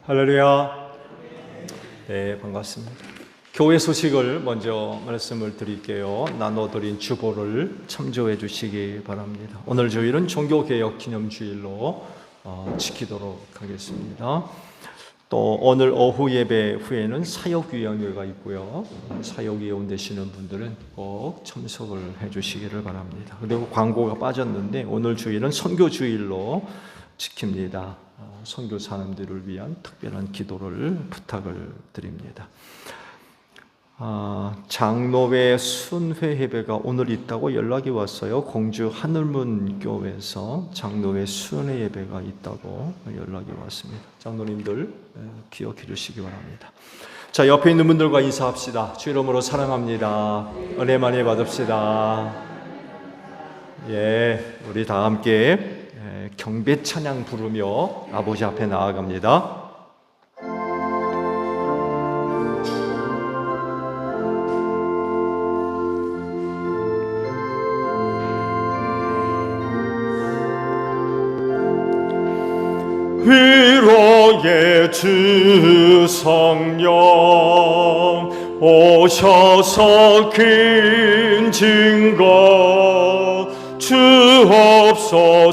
할렐루야. 네, 반갑습니다. 교회 소식을 먼저 말씀을 드릴게요. 나눠드린 주보를 참조해 주시기 바랍니다. 오늘 주일은 종교개혁 기념주일로 지키도록 하겠습니다. 또 오늘 오후 예배 후에는 사역위원회가 있고요. 사역위원 되시는 분들은 꼭 참석을 해 주시기를 바랍니다. 그리고 광고가 빠졌는데 오늘 주일은 선교주일로 지킵니다. 선교 사람들을 위한 특별한 기도를 부탁을 드립니다. 장로회 순회 예배가 오늘 있다고 연락이 왔어요. 공주 하늘문 교회에서 장로회 순회 예배가 있다고 연락이 왔습니다. 장로님들 기억해 주시기 바랍니다. 자, 옆에 있는 분들과 인사합시다. 주 이름으로 사랑합니다. 은혜 많이 받읍시다. 예, 우리 다 함께 경배 찬양 부르며 아버지 앞에 나아갑니다. 위로의 주 성령 오셔서 큰 증거 주옵소서.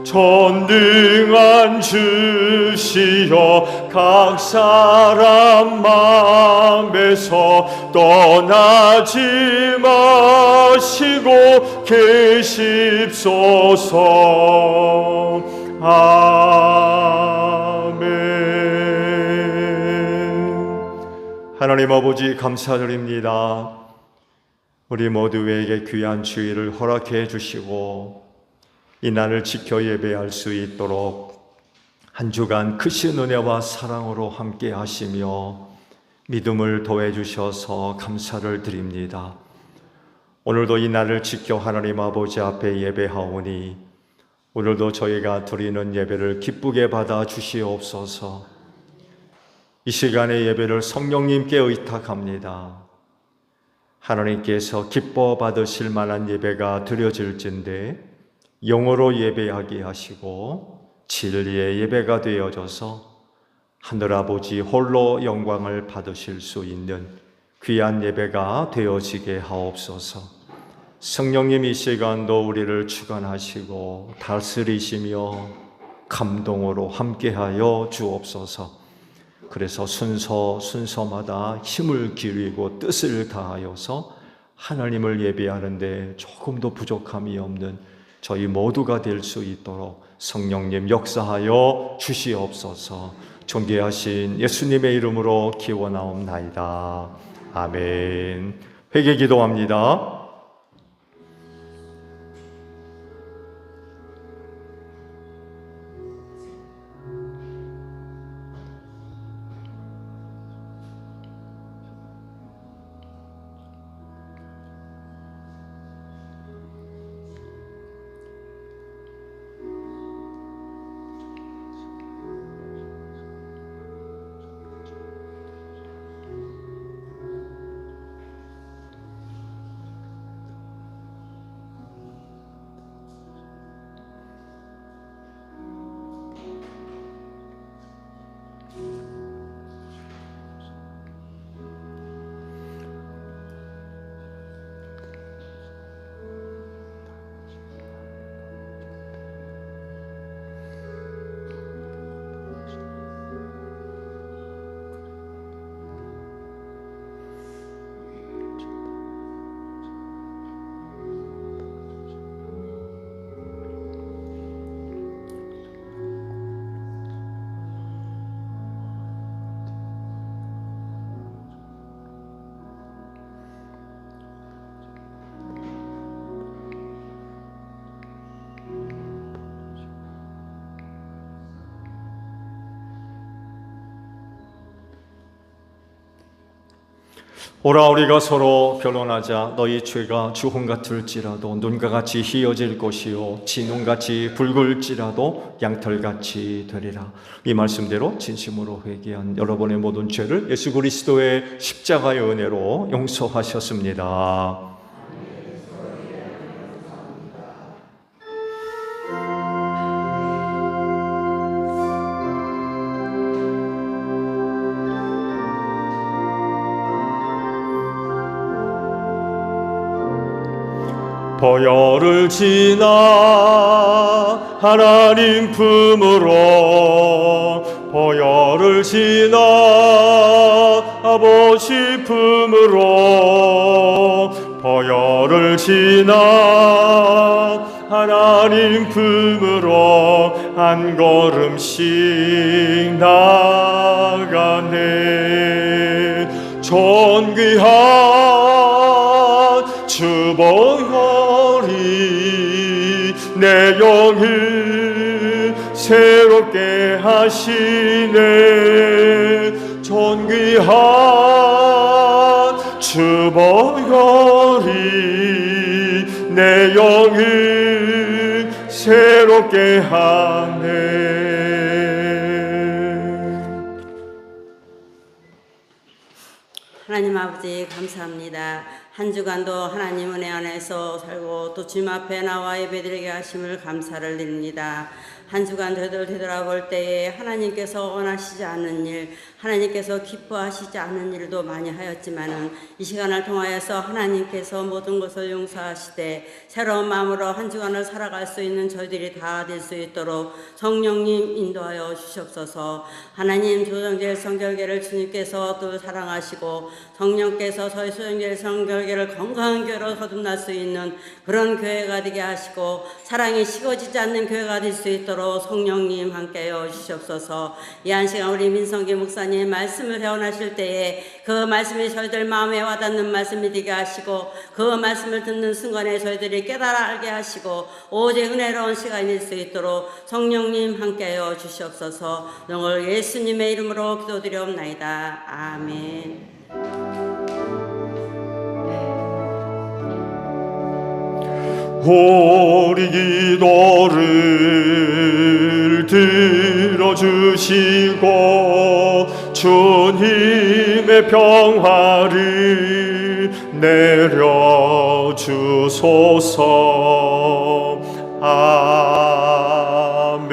전능한 주시여 각 사람 마음에서 떠나지 마시고 계십소서. 아멘. 하나님 아버지 감사드립니다. 우리 모두에게 귀한 주일을 허락해 주시고 이 날을 지켜 예배할 수 있도록 한 주간 크신 은혜와 사랑으로 함께 하시며 믿음을 더해 주셔서 감사를 드립니다. 오늘도 이 날을 지켜 하나님 아버지 앞에 예배하오니 오늘도 저희가 드리는 예배를 기쁘게 받아 주시옵소서. 이 시간의 예배를 성령님께 의탁합니다. 하나님께서 기뻐 받으실 만한 예배가 드려질진데 영어로 예배하게 하시고 진리의 예배가 되어져서 하늘아버지 홀로 영광을 받으실 수 있는 귀한 예배가 되어지게 하옵소서. 성령님 이 시간도 우리를 주관하시고 다스리시며 감동으로 함께하여 주옵소서. 그래서 순서마다 힘을 기울이고 뜻을 다하여서 하나님을 예배하는데 조금도 부족함이 없는 저희 모두가 될 수 있도록 성령님 역사하여 주시옵소서. 존귀하신 예수님의 이름으로 기원하옵나이다. 아멘. 회개 기도합니다. 오라 우리가 서로 변론하자. 너희 죄가 주홍 같을지라도 눈과 같이 희어질 것이요 진홍같이 붉을지라도 양털같이 되리라. 이 말씀대로 진심으로 회개한 여러분의 모든 죄를 예수 그리스도의 십자가의 은혜로 용서하셨습니다. 보혈을 지나 하나님 품으로 보혈을 지나 아버지 품으로 보혈을 지나 하나님 품으로 한 걸음씩 나가네. 존귀한 주 보혈이 내 영을 새롭게 하시네. 존귀한 주 보혈이 내 영을 새롭게 하네. 하나님 아버지 감사합니다. 한 주간도 하나님 은혜 안에서 살고 또 주님 앞에 나와 예배드리게 하심을 감사를 드립니다. 한 주간 되돌아볼 때에 하나님께서 원하시지 않는 일, 하나님께서 기뻐하시지 않는 일도 많이 하였지만은 이 시간을 통하여서 하나님께서 모든 것을 용서하시되 새로운 마음으로 한 주간을 살아갈 수 있는 저희들이 다 될 수 있도록 성령님 인도하여 주시옵소서. 하나님 조정절 성결계를 주님께서 또 사랑하시고 성령께서 저희 조정절 성결계를 건강한 교회로 거듭날 수 있는 그런 교회가 되게 하시고 사랑이 식어지지 않는 교회가 될 수 있도록 성령님 함께하여 주시옵소서. 이 한 시간 우리 민성기 목사님 말씀을 회원하실 때에 그 말씀이 저희들 마음에 와닿는 말씀이 되게 하시고 그 말씀을 듣는 순간에 저희들이 깨달아 알게 하시고 오직 은혜로운 시간이 될 수 있도록 성령님 함께하여 주시옵소서. 오늘 예수님의 이름으로 기도드리옵나이다. 아멘. 우리 기도를 들어주시고 주님의 평화를 내려주소서. 아멘.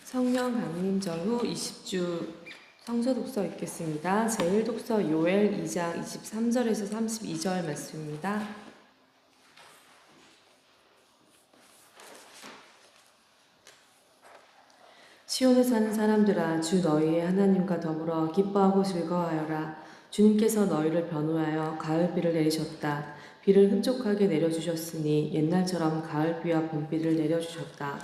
성령 강림절 후 20주 성서 독서 읽겠습니다. 제1독서 요엘 2장 23절에서 32절 말씀입니다. 시온에 사는 사람들아, 주 너희의 하나님과 더불어 기뻐하고 즐거워하여라. 주님께서 너희를 변호하여 가을비를 내리셨다. 비를 흡족하게 내려주셨으니 옛날처럼 가을비와 봄비를 내려주셨다.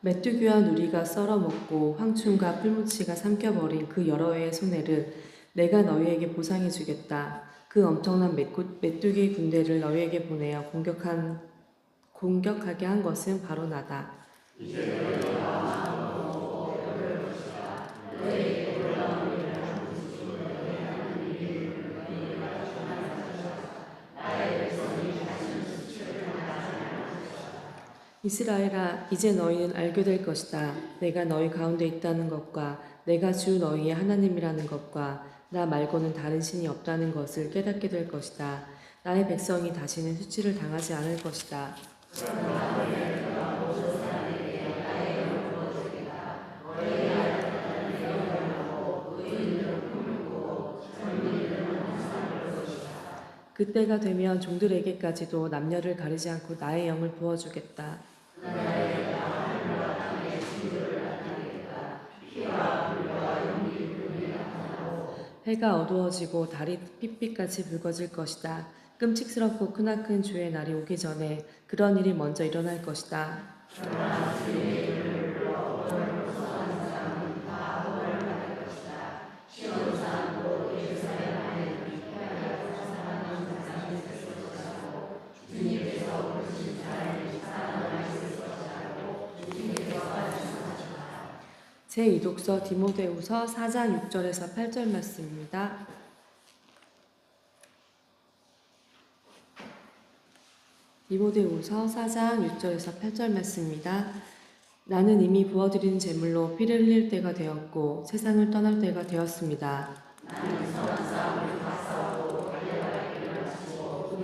메뚜기와 누리가 썰어먹고 황충과 풀무치가 삼켜버린 그 여러 해의 손해를 내가 너희에게 보상해 주겠다. 그 엄청난 메뚜기 군대를 너희에게 보내어 공격하게 한 것은 바로 나다. 이스라엘아, 이제 너희는 알게 될 것이다. 내가 너희 가운데 있다는 것과 내가 주 너희의 하나님이라는 것과 나 말고는 다른 신이 없다는 것을 깨닫게 될 것이다. 나의 백성이 다시는 수치를 당하지 않을 것이다. 그때가 되면 종들에게까지도 남녀를 가리지 않고 나의 영을 부어주겠다. 해가 어두워지고 달이 핏빛같이 붉어질 것이다. 끔찍스럽고 크나큰 주의 날이 오기 전에 그런 일이 먼저 일어날 것이다. 제2독서 디모데후서 4장 6절에서 8절 말씀입니다. 디모데후서 4장 6절에서 8절 말씀입니다. 나는 이미 부어드리는 제물로 피를 흘릴 때가 되었고 세상을 떠날 때가 되었습니다. 나는 선한 싸움을 맞싸우고 달려갈 길을 마치고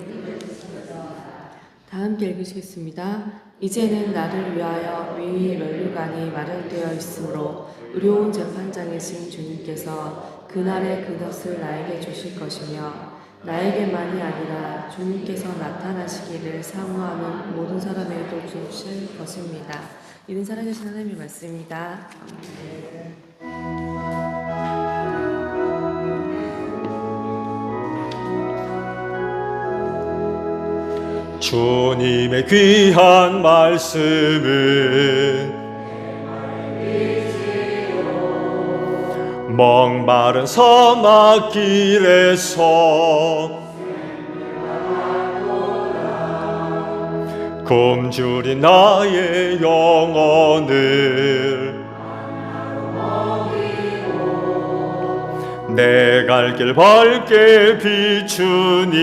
다 함께 읽으시겠습니다. 이제는 나를 위하여 위의 면류관이 마련되어 있으므로 의로운 재판장이신 주님께서 그날의 그것을 나에게 주실 것이며 나에게만이 아니라 주님께서 나타나시기를 사모하는 모든 사람에게도 주실 것입니다. 이는 살아계신 하나님의 말씀입니다. 주님의 귀한 말씀은 멍마른 사막길에서 굶주린 나의 영혼을 내 갈 길 밝게 비추니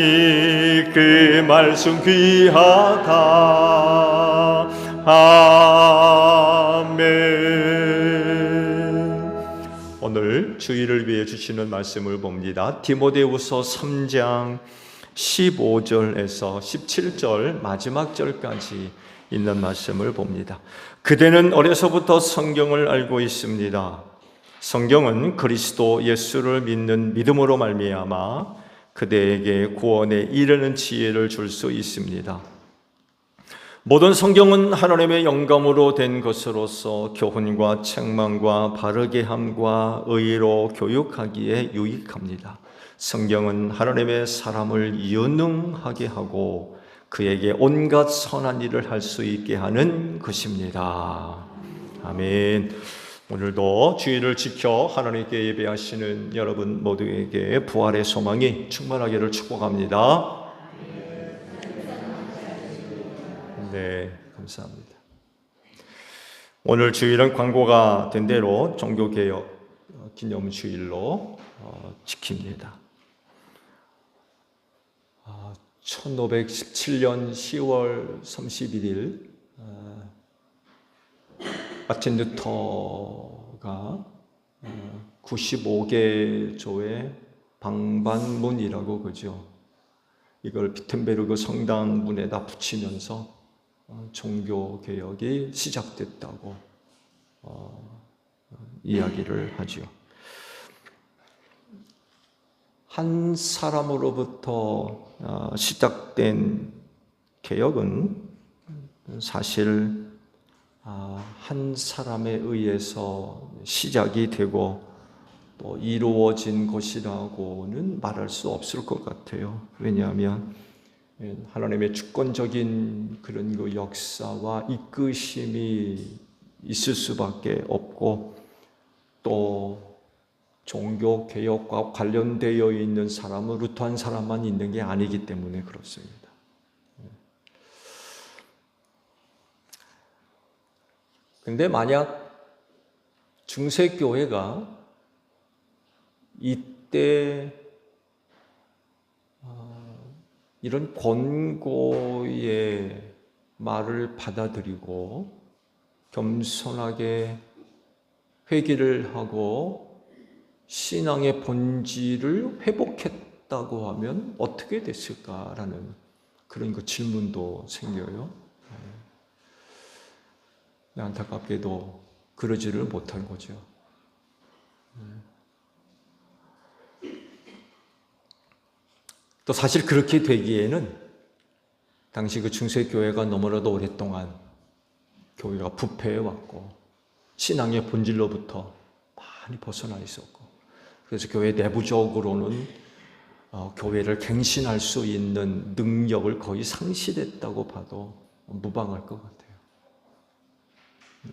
그 말씀 귀하다. 아멘. 오늘 주일을 위해 주시는 말씀을 봅니다. 디모데후서 3장 15절에서 17절 마지막 절까지 있는 말씀을 봅니다. 그대는 어려서부터 성경을 알고 있습니다. 성경은 그리스도 예수를 믿는 믿음으로 말미암아 그대에게 구원에 이르는 지혜를 줄 수 있습니다. 모든 성경은 하나님의 영감으로 된 것으로서 교훈과 책망과 바르게 함과 의로 교육하기에 유익합니다. 성경은 하나님의 사람을 유능하게 하고 그에게 온갖 선한 일을 할 수 있게 하는 것입니다. 아멘. 오늘도 주일을 지켜 하나님께 예배하시는 여러분 모두에게 부활의 소망이 충만하기를 축복합니다. 네, 감사합니다. 오늘 주일은 광고가 된 대로 종교개혁 기념주일로 지킵니다. 1517년 10월 31일 마틴 루터가 95개 조의 방반문이라고 그죠. 이걸 비텐베르그 성당 문에다 붙이면서 종교 개혁이 시작됐다고 이야기를 하죠. 한 사람으로부터 시작된 개혁은 사실 한 사람에 의해서 시작이 되고 또 이루어진 것이라고는 말할 수 없을 것 같아요. 왜냐하면 하나님의 주권적인 그런 그 역사와 이끄심이 있을 수밖에 없고 또 종교 개혁과 관련되어 있는 사람은 루터 한 사람만 있는 게 아니기 때문에 그렇습니다. 근데 만약 중세교회가 이때 이런 권고의 말을 받아들이고 겸손하게 회개를 하고 신앙의 본질을 회복했다고 하면 어떻게 됐을까라는 그런 그 질문도 생겨요. 안타깝게도 그러지를 못한 거죠. 또 사실 그렇게 되기에는 당시 그 중세교회가 너무나도 오랫동안 교회가 부패해 왔고 신앙의 본질로부터 많이 벗어나 있었고 그래서 교회 내부적으로는 교회를 갱신할 수 있는 능력을 거의 상실했다고 봐도 무방할 것 같아요.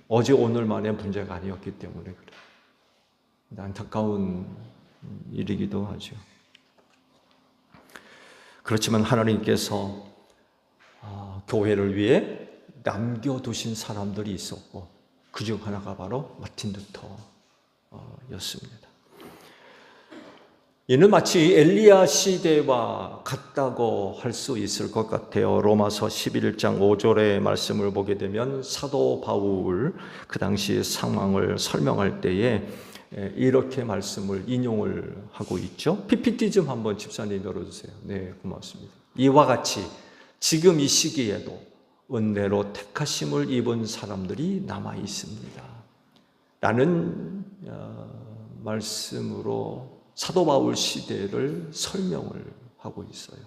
어제 오늘만의 문제가 아니었기 때문에 그래요. 안타까운 일이기도 하죠. 그렇지만 하나님께서 교회를 위해 남겨두신 사람들이 있었고 그중 하나가 바로 마틴 루터였습니다. 이는 마치 엘리야 시대와 같다고 할 수 있을 것 같아요. 로마서 11장 5절의 말씀을 보게 되면 사도 바울 그 당시 상황을 설명할 때에 이렇게 말씀을 인용을 하고 있죠. PPT 좀 한번 집사님 열어주세요. 네, 고맙습니다. 이와 같이 지금 이 시기에도 은혜로 택하심을 입은 사람들이 남아 있습니다. 라는 말씀으로 사도 바울 시대를 설명을 하고 있어요.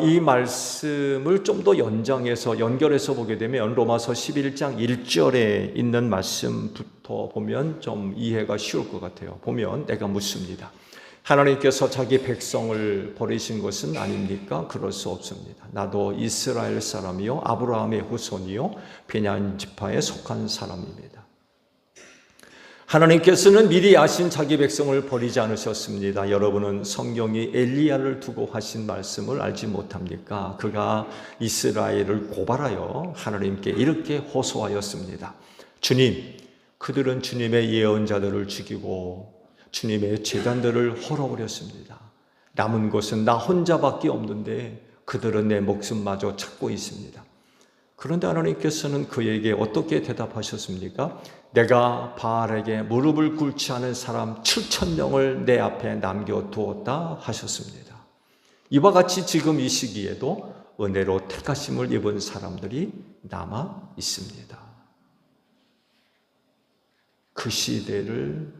이 말씀을 좀 더 연결해서 보게 되면 로마서 11장 1절에 있는 말씀부터 보면 좀 이해가 쉬울 것 같아요. 보면 내가 묻습니다. 하나님께서 자기 백성을 버리신 것은 아닙니까? 그럴 수 없습니다. 나도 이스라엘 사람이요 아브라함의 후손이요 베냐민 지파에 속한 사람입니다. 하나님께서는 미리 아신 자기 백성을 버리지 않으셨습니다. 여러분은 성경이 엘리야를 두고 하신 말씀을 알지 못합니까? 그가 이스라엘을 고발하여 하나님께 이렇게 호소하였습니다. 주님, 그들은 주님의 예언자들을 죽이고 주님의 제단들을 헐어버렸습니다. 남은 것은 나 혼자밖에 없는데 그들은 내 목숨마저 찾고 있습니다. 그런데 하나님께서는 그에게 어떻게 대답하셨습니까? 내가 바알에게 무릎을 꿇지 않은 사람 7,000명을 내 앞에 남겨두었다 하셨습니다. 이와 같이 지금 이 시기에도 은혜로 택하심을 입은 사람들이 남아 있습니다. 그 시대를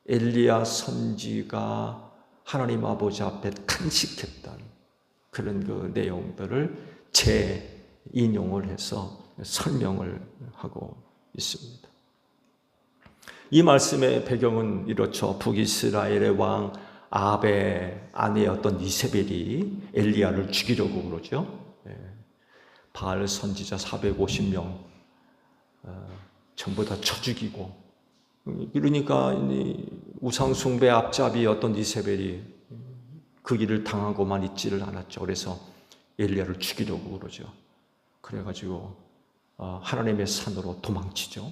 엘리야 선지가 하나님 아버지 앞에 탄식했던 그런 그 내용들을 재인용을 해서 설명을 하고 있습니다. 이 말씀의 배경은 이렇죠. 북이스라엘의 왕 아합의 아내였던 이세벨이 엘리야를 죽이려고 그러죠. 바알 선지자 450명 전부 다 쳐 죽이고, 그러니까 우상 숭배 앞잡이였던 이세벨이 그 일을 당하고만 있지를 않았죠. 그래서 엘리야를 죽이려고 그러죠. 그래가지고 하나님의 산으로 도망치죠.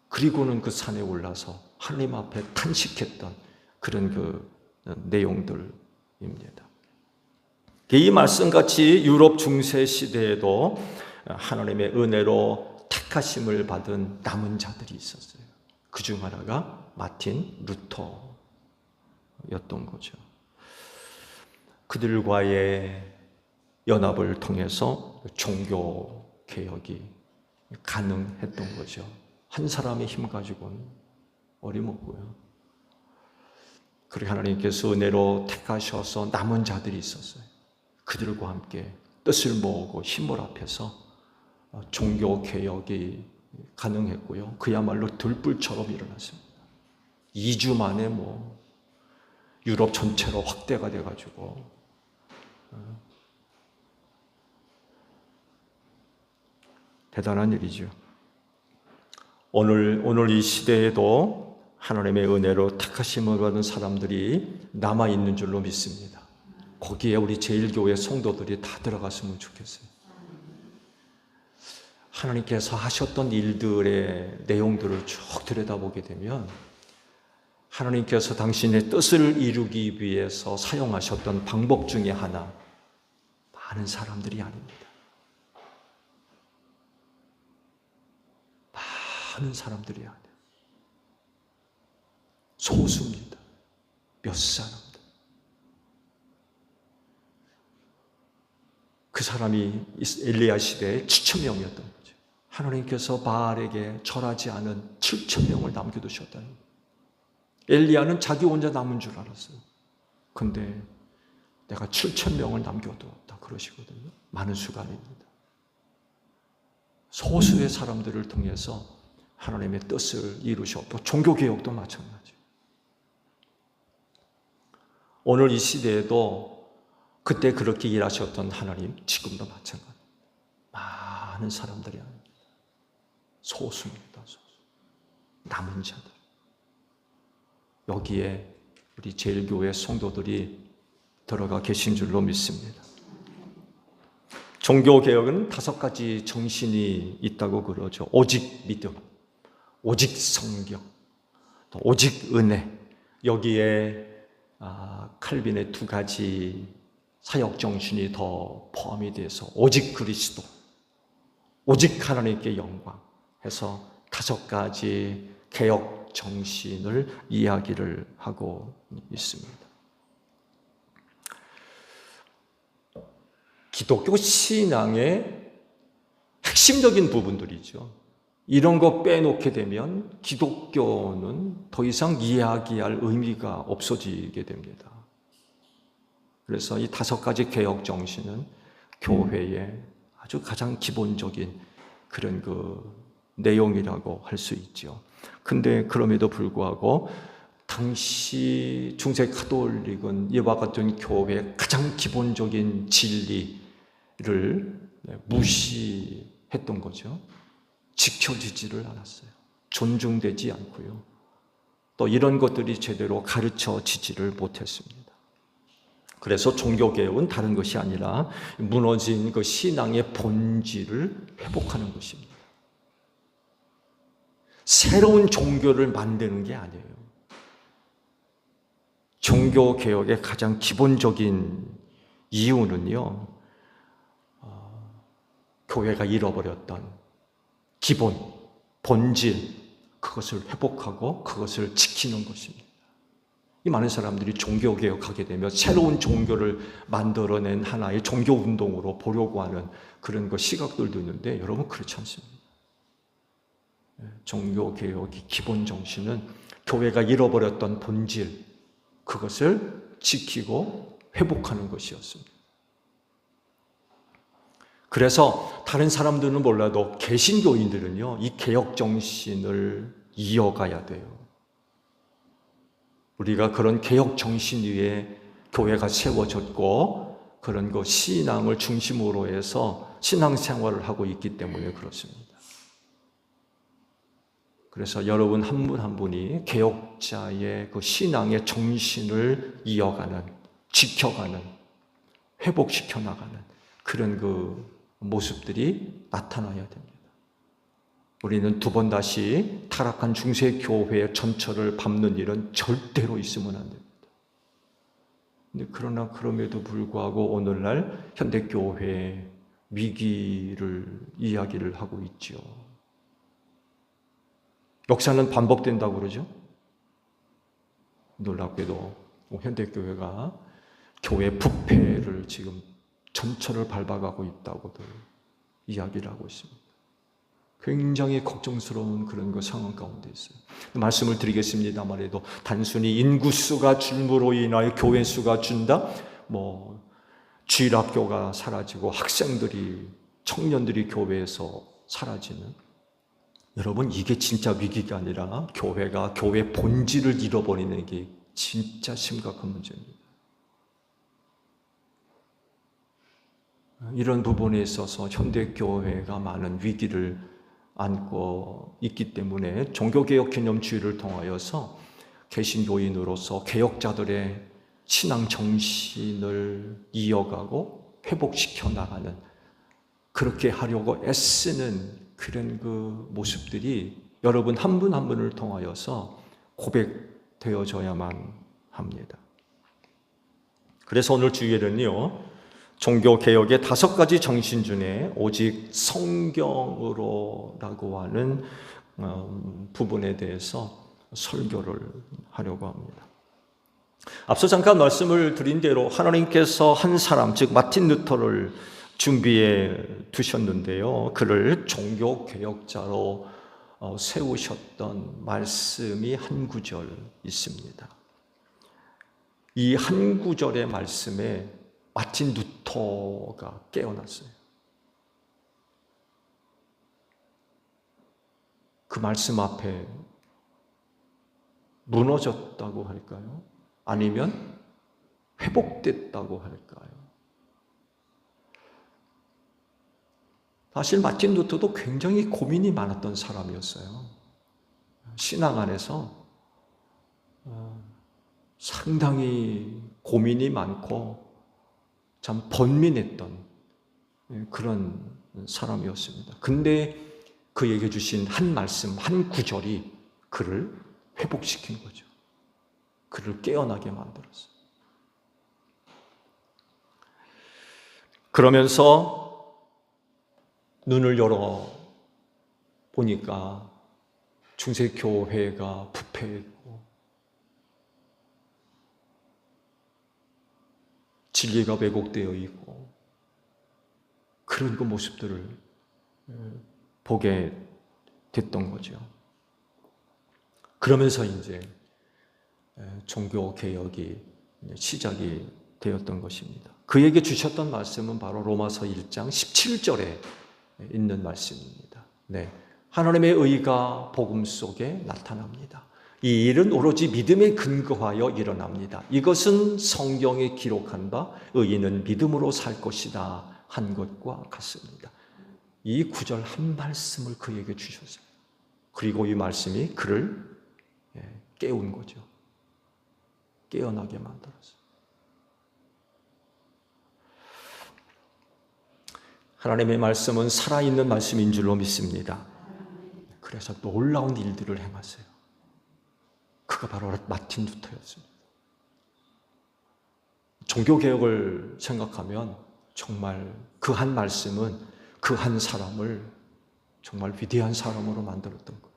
그리고는 그 산에 올라서 하나님 앞에 탄식했던 그런 그 내용들입니다. 이 말씀같이 유럽 중세 시대에도 하나님의 은혜로 택하심을 받은 남은 자들이 있었어요. 그 중 하나가 마틴 루터였던 거죠. 그들과의 연합을 통해서 종교 개혁이 가능했던 거죠. 한 사람의 힘 가지고는 어림없고요. 그리고 하나님께서 은혜로 택하셔서 남은 자들이 있었어요. 그들과 함께 뜻을 모으고 힘을 합해서 종교 개혁이 가능했고요. 그야말로 들불처럼 일어났습니다. 2주 만에 유럽 전체로 확대가 돼가지고 대단한 일이죠. 오늘 이 시대에도 하나님의 은혜로 택하심을 받은 사람들이 남아있는 줄로 믿습니다. 거기에 우리 제일교회 성도들이 다 들어갔으면 좋겠어요. 하나님께서 하셨던 일들의 내용들을 쭉 들여다보게 되면 하나님께서 당신의 뜻을 이루기 위해서 사용하셨던 방법 중에 하나, 많은 사람들이 아닙니다. 많은 사람들이 아니에요. 소수입니다. 몇 사람들. 그 사람이 엘리야 시대에 7,000명이었던 거죠. 하나님께서 바알에게 절하지 않은 7,000명을 남겨두셨다는 거예요. 엘리야는 자기 혼자 남은 줄 알았어요. 근데 내가 7,000명을 남겨두었다 그러시거든요. 많은 수가 아닙니다. 소수의 사람들을 통해서 하나님의 뜻을 이루셨고, 종교개혁도 마찬가지예요. 오늘 이 시대에도 그때 그렇게 일하셨던 하나님, 지금도 마찬가지입니다. 많은 사람들이 아닙니다. 소수입니다. 소수. 남은 자들. 여기에 우리 제일교회 성도들이 들어가 계신 줄로 믿습니다. 종교개혁은 5가지 정신이 있다고 그러죠. 오직 믿음, 오직 성경, 또 오직 은혜. 여기에 칼빈의 2가지 사역 정신이 더 포함이 돼서 오직 그리스도, 오직 하나님께 영광 해서 5가지 개혁 정신을 이야기를 하고 있습니다. 기독교 신앙의 핵심적인 부분들이죠. 이런 거 빼놓게 되면 기독교는 더 이상 이야기할 의미가 없어지게 됩니다. 그래서 이 5가지 개혁 정신은 교회의 아주 가장 기본적인 그런 내용이라고 할 수 있죠. 근데 그럼에도 불구하고 당시 중세 가톨릭은 이와 같은 교회의 가장 기본적인 진리를 무시했던 거죠. 지켜지지를 않았어요. 존중되지 않고요. 또 이런 것들이 제대로 가르쳐지지를 못했습니다. 그래서 종교개혁은 다른 것이 아니라 무너진 그 신앙의 본질을 회복하는 것입니다. 새로운 종교를 만드는 게 아니에요. 종교개혁의 가장 기본적인 이유는요, 교회가 잃어버렸던 기본, 본질, 그것을 회복하고 그것을 지키는 것입니다. 이 많은 사람들이 종교개혁하게 되면 새로운 종교를 만들어낸 하나의 종교운동으로 보려고 하는 그런 시각들도 있는데 여러분 그렇지 않습니다. 종교개혁의 기본 정신은 교회가 잃어버렸던 본질, 그것을 지키고 회복하는 것이었습니다. 그래서 다른 사람들은 몰라도 개신교인들은요, 이 개혁 정신을 이어가야 돼요. 우리가 그런 개혁 정신 위에 교회가 세워졌고 그런 신앙을 중심으로 해서 신앙생활을 하고 있기 때문에 그렇습니다. 그래서 여러분 한 분 한 분이 개혁자의 신앙의 정신을 이어가는, 지켜가는, 회복시켜 나가는 그런 모습들이 나타나야 됩니다. 우리는 2번 다시 타락한 중세교회의 전철을 밟는 일은 절대로 있으면 안 됩니다. 그러나 그럼에도 불구하고 오늘날 현대교회의 위기를 이야기를 하고 있죠. 역사는 반복된다고 그러죠. 놀랍게도 현대교회가 교회 부패를 지금 전철을 밟아가고 있다고도 이야기를 하고 있습니다. 굉장히 걱정스러운 그런 상황 가운데 있어요. 말씀을 드리겠습니다만 해도 단순히 인구수가 줄므로 인하여 교회 수가 준다? 주일학교가 사라지고 학생들이, 청년들이 교회에서 사라지는, 여러분 이게 진짜 위기가 아니라 교회가 교회 본질을 잃어버리는 게 진짜 심각한 문제입니다. 이런 부분에 있어서 현대교회가 많은 위기를 안고 있기 때문에 종교개혁 기념주의를 통하여서 개신교인으로서 개혁자들의 신앙 정신을 이어가고 회복시켜 나가는, 그렇게 하려고 애쓰는 그런 모습들이 여러분 한 분 한 분을 통하여서 고백되어져야만 합니다. 그래서 오늘 주일은요, 종교개혁의 5가지 정신 중에 오직 성경으로라고 하는 부분에 대해서 설교를 하려고 합니다. 앞서 잠깐 말씀을 드린 대로 하나님께서 한 사람, 즉 마틴 루터를 준비해 두셨는데요, 그를 종교개혁자로 세우셨던 말씀이 한 구절 있습니다. 이 한 구절의 말씀에 마틴 루터가 깨어났어요. 그 말씀 앞에 무너졌다고 할까요? 아니면 회복됐다고 할까요? 사실 마틴 루터도 굉장히 고민이 많았던 사람이었어요. 신앙 안에서 상당히 고민이 많고 참 번민했던 그런 사람이었습니다. 근데 그에게 주신 한 말씀, 한 구절이 그를 회복시킨 거죠. 그를 깨어나게 만들었어요. 그러면서 눈을 열어 보니까 중세교회가 부패했고 진리가 왜곡되어 있고 그런 그 모습들을 보게 됐던 거죠. 그러면서 이제 종교 개혁이 시작이 되었던 것입니다. 그에게 주셨던 말씀은 바로 로마서 1장 17절에 있는 말씀입니다. 네. 하나님의 의가 복음 속에 나타납니다. 이 일은 오로지 믿음에 근거하여 일어납니다. 이것은 성경에 기록한 바 의인은 믿음으로 살 것이다 한 것과 같습니다. 이 구절 한 말씀을 그에게 주셨어요. 그리고 이 말씀이 그를 깨운 거죠. 깨어나게 만들었어요. 하나님의 말씀은 살아있는 말씀인 줄로 믿습니다. 그래서 놀라운 일들을 행하세요. 그가 바로 마틴 루터였습니다. 종교개혁을 생각하면 정말 그 한 말씀은 그 한 사람을 정말 위대한 사람으로 만들었던 거예요.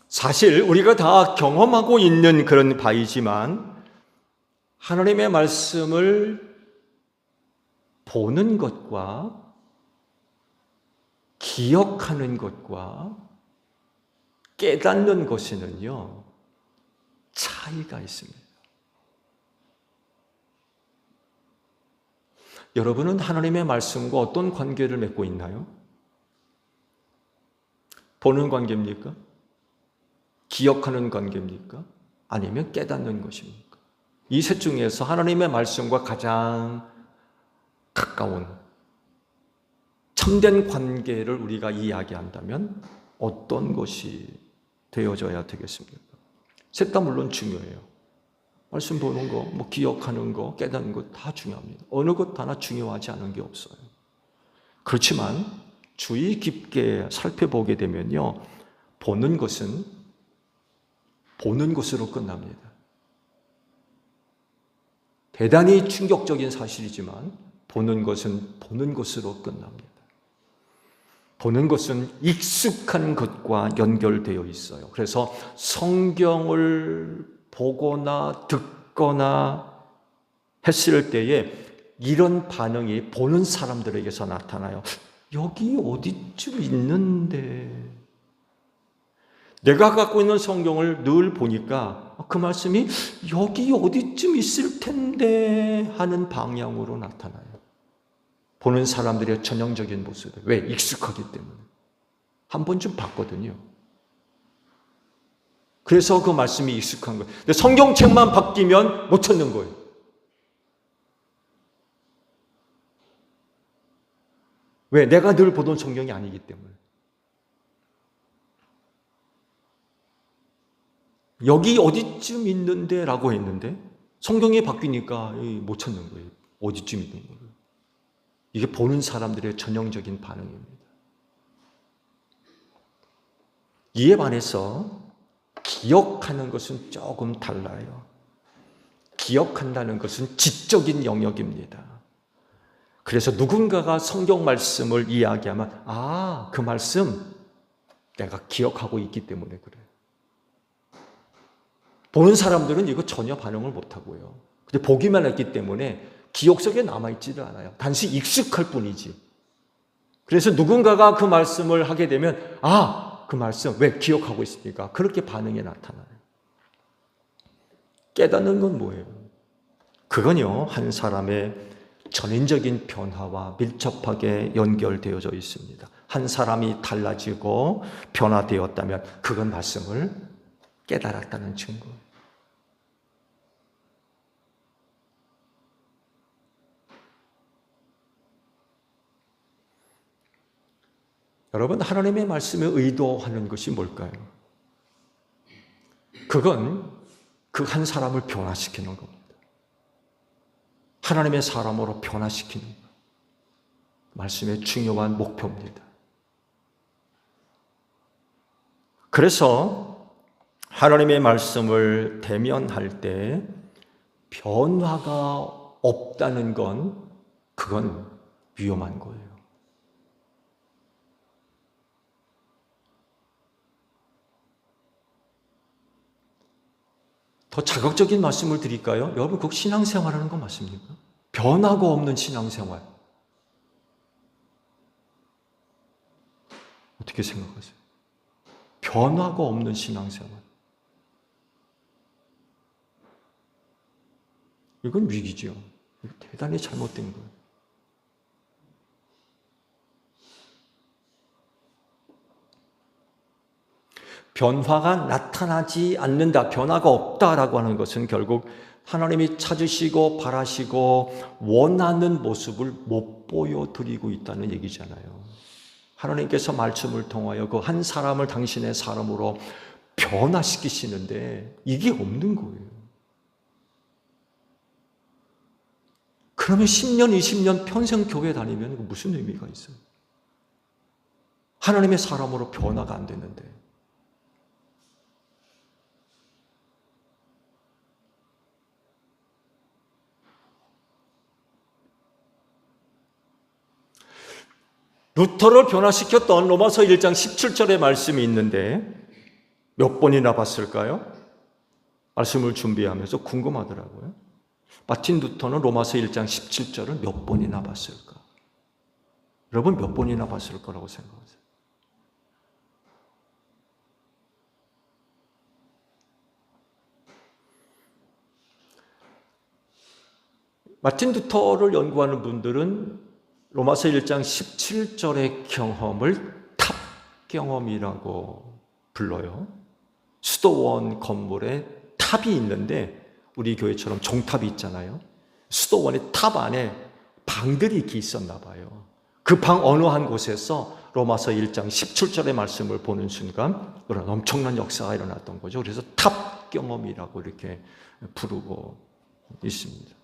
사실 우리가 다 경험하고 있는 그런 바이지만 하나님의 말씀을 보는 것과 기억하는 것과 깨닫는 것에는요, 차이가 있습니다. 여러분은 하나님의 말씀과 어떤 관계를 맺고 있나요? 보는 관계입니까? 기억하는 관계입니까? 아니면 깨닫는 것입니까? 이 셋 중에서 하나님의 말씀과 가장 가까운 참된 관계를 우리가 이야기한다면 어떤 것이 되어져야 되겠습니까? 셋 다 물론 중요해요. 말씀 보는 거, 뭐 기억하는 거, 깨닫는 거 다 중요합니다. 어느 것 하나 중요하지 않은 게 없어요. 그렇지만 주의 깊게 살펴보게 되면요, 보는 것은 보는 것으로 끝납니다. 대단히 충격적인 사실이지만 보는 것은 보는 것으로 끝납니다. 보는 것은 익숙한 것과 연결되어 있어요. 그래서 성경을 보거나 듣거나 했을 때에 이런 반응이 보는 사람들에게서 나타나요. 여기 어디쯤 있는데, 내가 갖고 있는 성경을 늘 보니까 그 말씀이 여기 어디쯤 있을 텐데 하는 방향으로 나타나요. 보는 사람들의 전형적인 모습. 왜? 익숙하기 때문에. 한 번쯤 봤거든요. 그래서 그 말씀이 익숙한 거예요. 근데 성경책만 바뀌면 못 찾는 거예요. 왜? 내가 늘 보던 성경이 아니기 때문에. 여기 어디쯤 있는데 라고 했는데 성경이 바뀌니까 못 찾는 거예요. 어디쯤 있는 거예요. 이게 보는 사람들의 전형적인 반응입니다. 이에 반해서 기억하는 것은 조금 달라요. 기억한다는 것은 지적인 영역입니다. 그래서 누군가가 성경 말씀을 이야기하면 그 말씀 내가 기억하고 있기 때문에 그래요. 보는 사람들은 이거 전혀 반응을 못하고요. 근데 보기만 했기 때문에 기억 속에 남아있지도 않아요. 단지 익숙할 뿐이지. 그래서 누군가가 그 말씀을 하게 되면 그 말씀 왜 기억하고 있습니까? 그렇게 반응이 나타나요. 깨닫는 건 뭐예요? 그건요, 한 사람의 전인적인 변화와 밀접하게 연결되어져 있습니다. 한 사람이 달라지고 변화되었다면 그건 말씀을 깨달았다는 증거예요. 여러분, 하나님의 말씀에 의도하는 것이 뭘까요? 그건 그 한 사람을 변화시키는 겁니다. 하나님의 사람으로 변화시키는 것. 말씀의 중요한 목표입니다. 그래서 하나님의 말씀을 대면할 때 변화가 없다는 건 그건 위험한 거예요. 더 자극적인 말씀을 드릴까요? 여러분, 그 신앙생활하는 거 맞습니까? 변화가 없는 신앙생활. 어떻게 생각하세요? 변화가 없는 신앙생활. 이건 위기죠. 이거 대단히 잘못된 거예요. 변화가 나타나지 않는다, 변화가 없다라고 하는 것은 결국 하나님이 찾으시고 바라시고 원하는 모습을 못 보여드리고 있다는 얘기잖아요. 하나님께서 말씀을 통하여 그 한 사람을 당신의 사람으로 변화시키시는데 이게 없는 거예요. 그러면 10년, 20년 평생 교회 다니면 무슨 의미가 있어요? 하나님의 사람으로 변화가 안 되는데. 루터를 변화시켰던 로마서 1장 17절의 말씀이 있는데 몇 번이나 봤을까요? 말씀을 준비하면서 궁금하더라고요. 마틴 루터는 로마서 1장 17절을 몇 번이나 봤을까? 여러분 몇 번이나 봤을 거라고 생각하세요? 마틴 루터를 연구하는 분들은 로마서 1장 17절의 경험을 탑 경험이라고 불러요. 수도원 건물에 탑이 있는데 우리 교회처럼 종탑이 있잖아요. 수도원의 탑 안에 방들이 이렇게 있었나 봐요. 그 방 어느 한 곳에서 로마서 1장 17절의 말씀을 보는 순간 그런 엄청난 역사가 일어났던 거죠. 그래서 탑 경험이라고 이렇게 부르고 있습니다.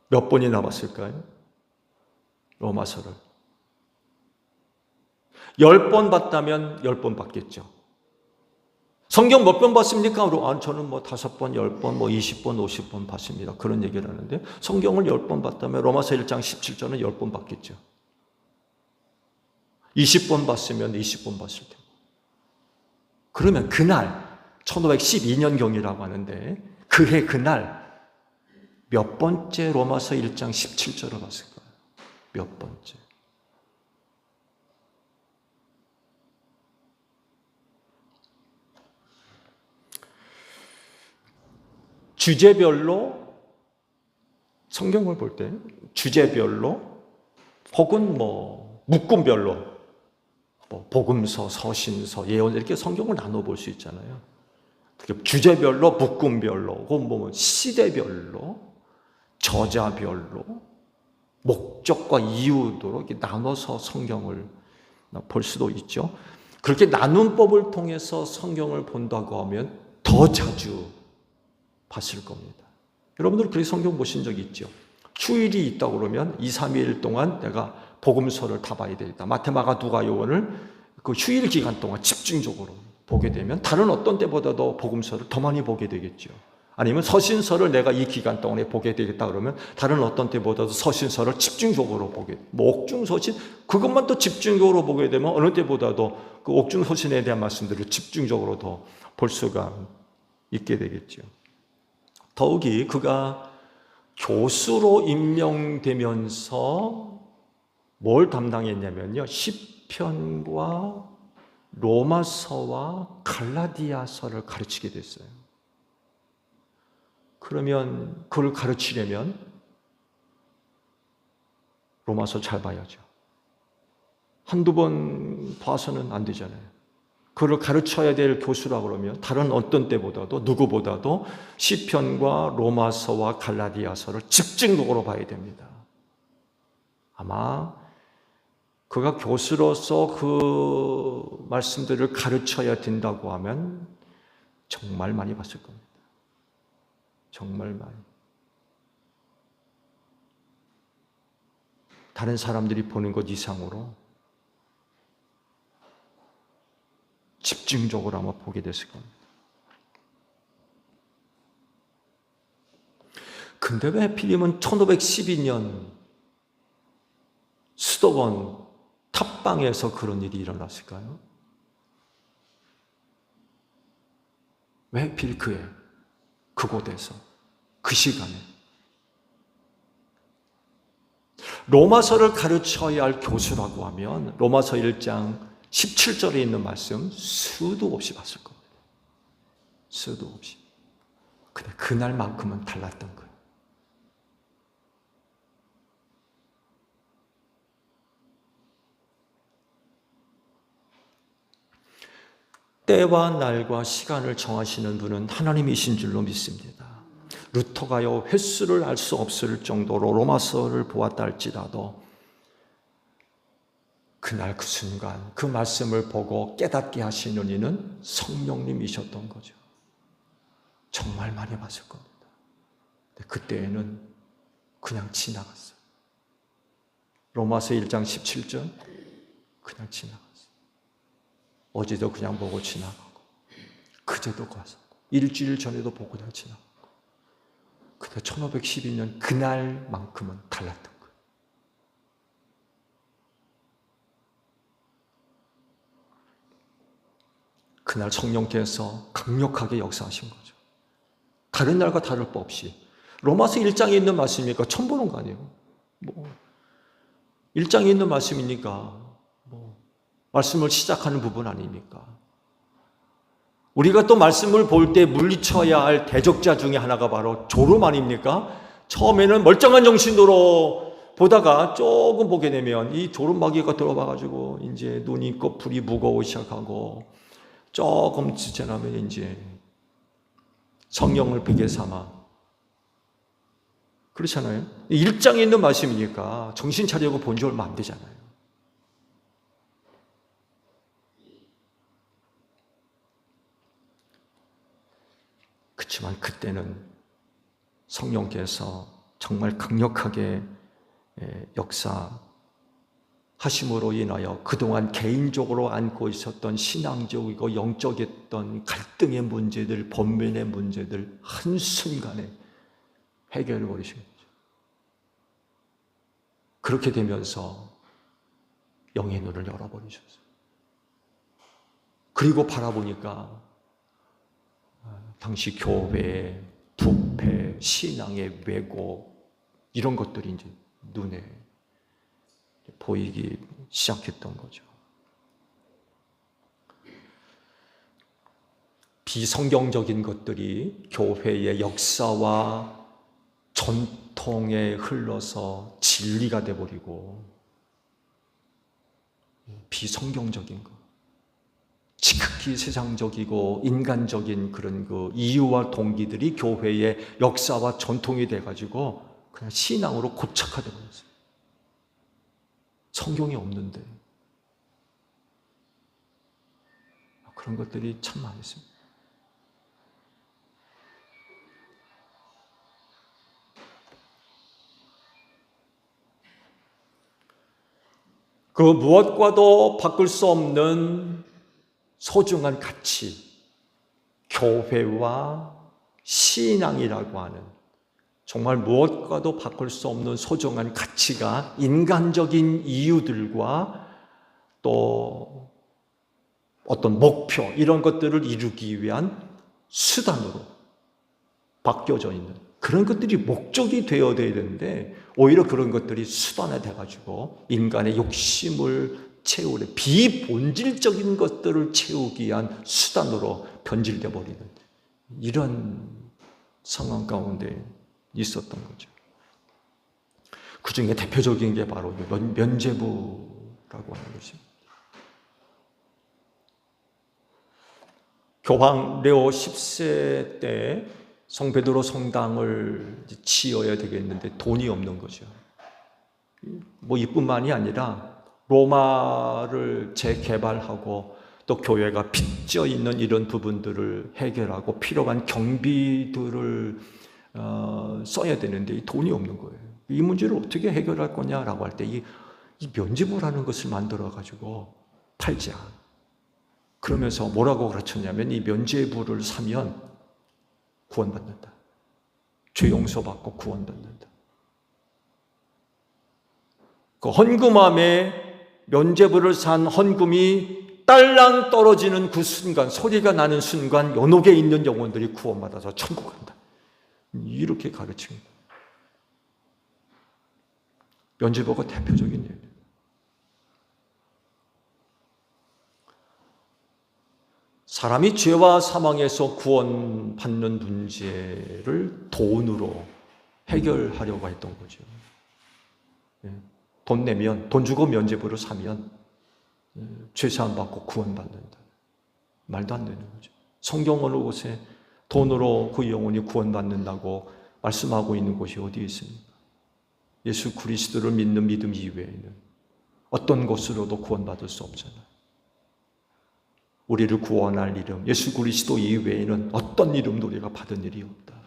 몇 번이나 봤을까요? 로마서를. 10번 봤다면 10번 봤겠죠. 성경 몇 번 봤습니까? 저는 5번, 10번, 20번, 50번 봤습니다. 그런 얘기를 하는데 성경을 10번 봤다면 로마서 1장 17절은 10번 봤겠죠. 20번 봤으면 20번 봤을 테고. 그러면 그날 1512년경이라고 하는데 그해 그날 몇 번째 로마서 1장 17절을 봤을까요? 몇 번째? 주제별로 성경을 볼 때 주제별로 혹은 묶음별로 복음서, 서신서, 예언 이렇게 성경을 나눠 볼 수 있잖아요. 주제별로, 묶음별로, 혹은 시대별로, 저자별로, 목적과 이유로 이렇게 나눠서 성경을 볼 수도 있죠. 그렇게 나눈 법을 통해서 성경을 본다고 하면 더 자주 봤을 겁니다. 여러분들 그렇게 성경 보신 적 있죠? 휴일이 있다고 그러면 2, 3일 동안 내가 복음서를 다 봐야 되겠다. 마태, 마가, 누가, 요한을 그 휴일 기간 동안 집중적으로 보게 되면 다른 어떤 때보다도 복음서를 더 많이 보게 되겠죠. 아니면 서신서를 내가 이 기간 동안에 보게 되겠다 그러면 다른 어떤 때보다도 서신서를 집중적으로 보게 돼요. 옥중서신 그것만 또 집중적으로 보게 되면 어느 때보다도 그 옥중서신에 대한 말씀들을 집중적으로 더 볼 수가 있게 되겠죠. 더욱이 그가 교수로 임명되면서 뭘 담당했냐면요. 시편과 로마서와 갈라디아서를 가르치게 됐어요. 그러면 그걸 가르치려면 로마서 잘 봐야죠. 한두 번 봐서는 안 되잖아요. 그걸 가르쳐야 될 교수라 그러면 다른 어떤 때보다도 누구보다도 시편과 로마서와 갈라디아서를 집중적으로 봐야 됩니다. 아마 그가 교수로서 그 말씀들을 가르쳐야 된다고 하면 정말 많이 봤을 겁니다. 정말 많이. 다른 사람들이 보는 것 이상으로 집중적으로 아마 보게 됐을 겁니다. 근데 왜 하필이면 1512년 수도원 탑방에서 그런 일이 일어났을까요? 왜 하필 그곳에서, 그 시간에? 로마서를 가르쳐야 할 교수라고 하면 로마서 1장 17절에 있는 말씀 수도 없이 봤을 겁니다. 수도 없이. 근데 그날만큼은 달랐던 거예요. 때와 날과 시간을 정하시는 분은 하나님이신 줄로 믿습니다. 루터가요, 횟수를 알 수 없을 정도로 로마서를 보았다 할지라도 그날 그 순간 그 말씀을 보고 깨닫게 하시는 이는 성령님이셨던 거죠. 정말 많이 봤을 겁니다. 근데 그때에는 그냥 지나갔어요. 로마서 1장 17절 그냥 지나갔어요. 어제도 그냥 보고 지나가고 그제도 가서 일주일 전에도 보고 그냥 지나가고. 근데 1512년 그날만큼은 달랐던 거예요. 그날 성령께서 강력하게 역사하신 거죠. 다른 날과 다를 바 없이. 로마서 1장에 있는 말씀이니까 처음 보는 거 아니에요. 1장에 있는 말씀이니까 말씀을 시작하는 부분 아닙니까? 우리가 또 말씀을 볼 때 물리쳐야 할 대적자 중에 하나가 바로 졸음 아닙니까? 처음에는 멀쩡한 정신으로 보다가 조금 보게 되면 이 졸음마귀가 들어와가지고 이제 눈이 꺼풀이 무거워 시작하고 조금 지나면 이제 성령을 베개 삼아. 그렇잖아요. 1장에 있는 말씀이니까 정신 차리고 본 지 얼마 안 되잖아요. 그렇지만 그때는 성령께서 정말 강력하게 역사하심으로 인하여 그동안 개인적으로 안고 있었던 신앙적이고 영적이었던 갈등의 문제들, 번민의 문제들 한순간에 해결해 버리신 거죠. 그렇게 되면서 영의 눈을 열어버리셨어요. 그리고 바라보니까 당시 교회의 부패, 신앙의 왜곡 이런 것들이 이제 눈에 보이기 시작했던 거죠. 비성경적인 것들이 교회의 역사와 전통에 흘러서 진리가 돼버리고 비성경적인 것, 지극히 세상적이고 인간적인 그런 그 이유와 동기들이 교회의 역사와 전통이 돼가지고 그냥 신앙으로 고착화되어 버렸어요. 성경이 없는데 그런 것들이 참 많이 있습니다. 그 무엇과도 바꿀 수 없는 소중한 가치, 교회와 신앙이라고 하는 정말 무엇과도 바꿀 수 없는 소중한 가치가 인간적인 이유들과 또 어떤 목표 이런 것들을 이루기 위한 수단으로 바뀌어져 있는 그런 것들이 목적이 되어야 되는데 오히려 그런 것들이 수단화 돼가지고 인간의 욕심을 채우려 비본질적인 것들을 채우기 위한 수단으로 변질돼 버리는 이런 상황 가운데 있었던 거죠. 그 중에 대표적인 게 바로 면죄부라고 하는 것입니다. 교황 레오 10세 때 성베드로 성당을 지어야 되겠는데 돈이 없는 거죠. 이뿐만이 아니라 로마를 재개발하고 또 교회가 빚져 있는 이런 부분들을 해결하고 필요한 경비들을 써야 되는데 이 돈이 없는 거예요. 이 문제를 어떻게 해결할 거냐라고 할 때 이 면죄부라는 것을 만들어 가지고 팔자. 그러면서 뭐라고 가르쳤냐면 이 면죄부를 사면 구원받는다. 죄 용서받고 구원받는다. 그 헌금함에 면죄부를 산 헌금이 딸랑 떨어지는 그 순간, 소리가 나는 순간 연옥에 있는 영혼들이 구원받아서 천국 간다. 이렇게 가르칩니다. 면죄부가 대표적인 예입니다. 사람이 죄와 사망에서 구원받는 문제를 돈으로 해결하려고 했던 거죠. 돈 내면, 돈 주고 면죄부를 사면 죄사함 받고 구원받는다. 말도 안 되는 거죠. 성경 어느 곳에 돈으로 그 영혼이 구원받는다고 말씀하고 있는 곳이 어디 있습니까? 예수 그리스도를 믿는 믿음 이외에는 어떤 것으로도 구원받을 수 없잖아요. 우리를 구원할 이름, 예수 그리스도 이외에는 어떤 이름도 우리가 받은 일이 없다.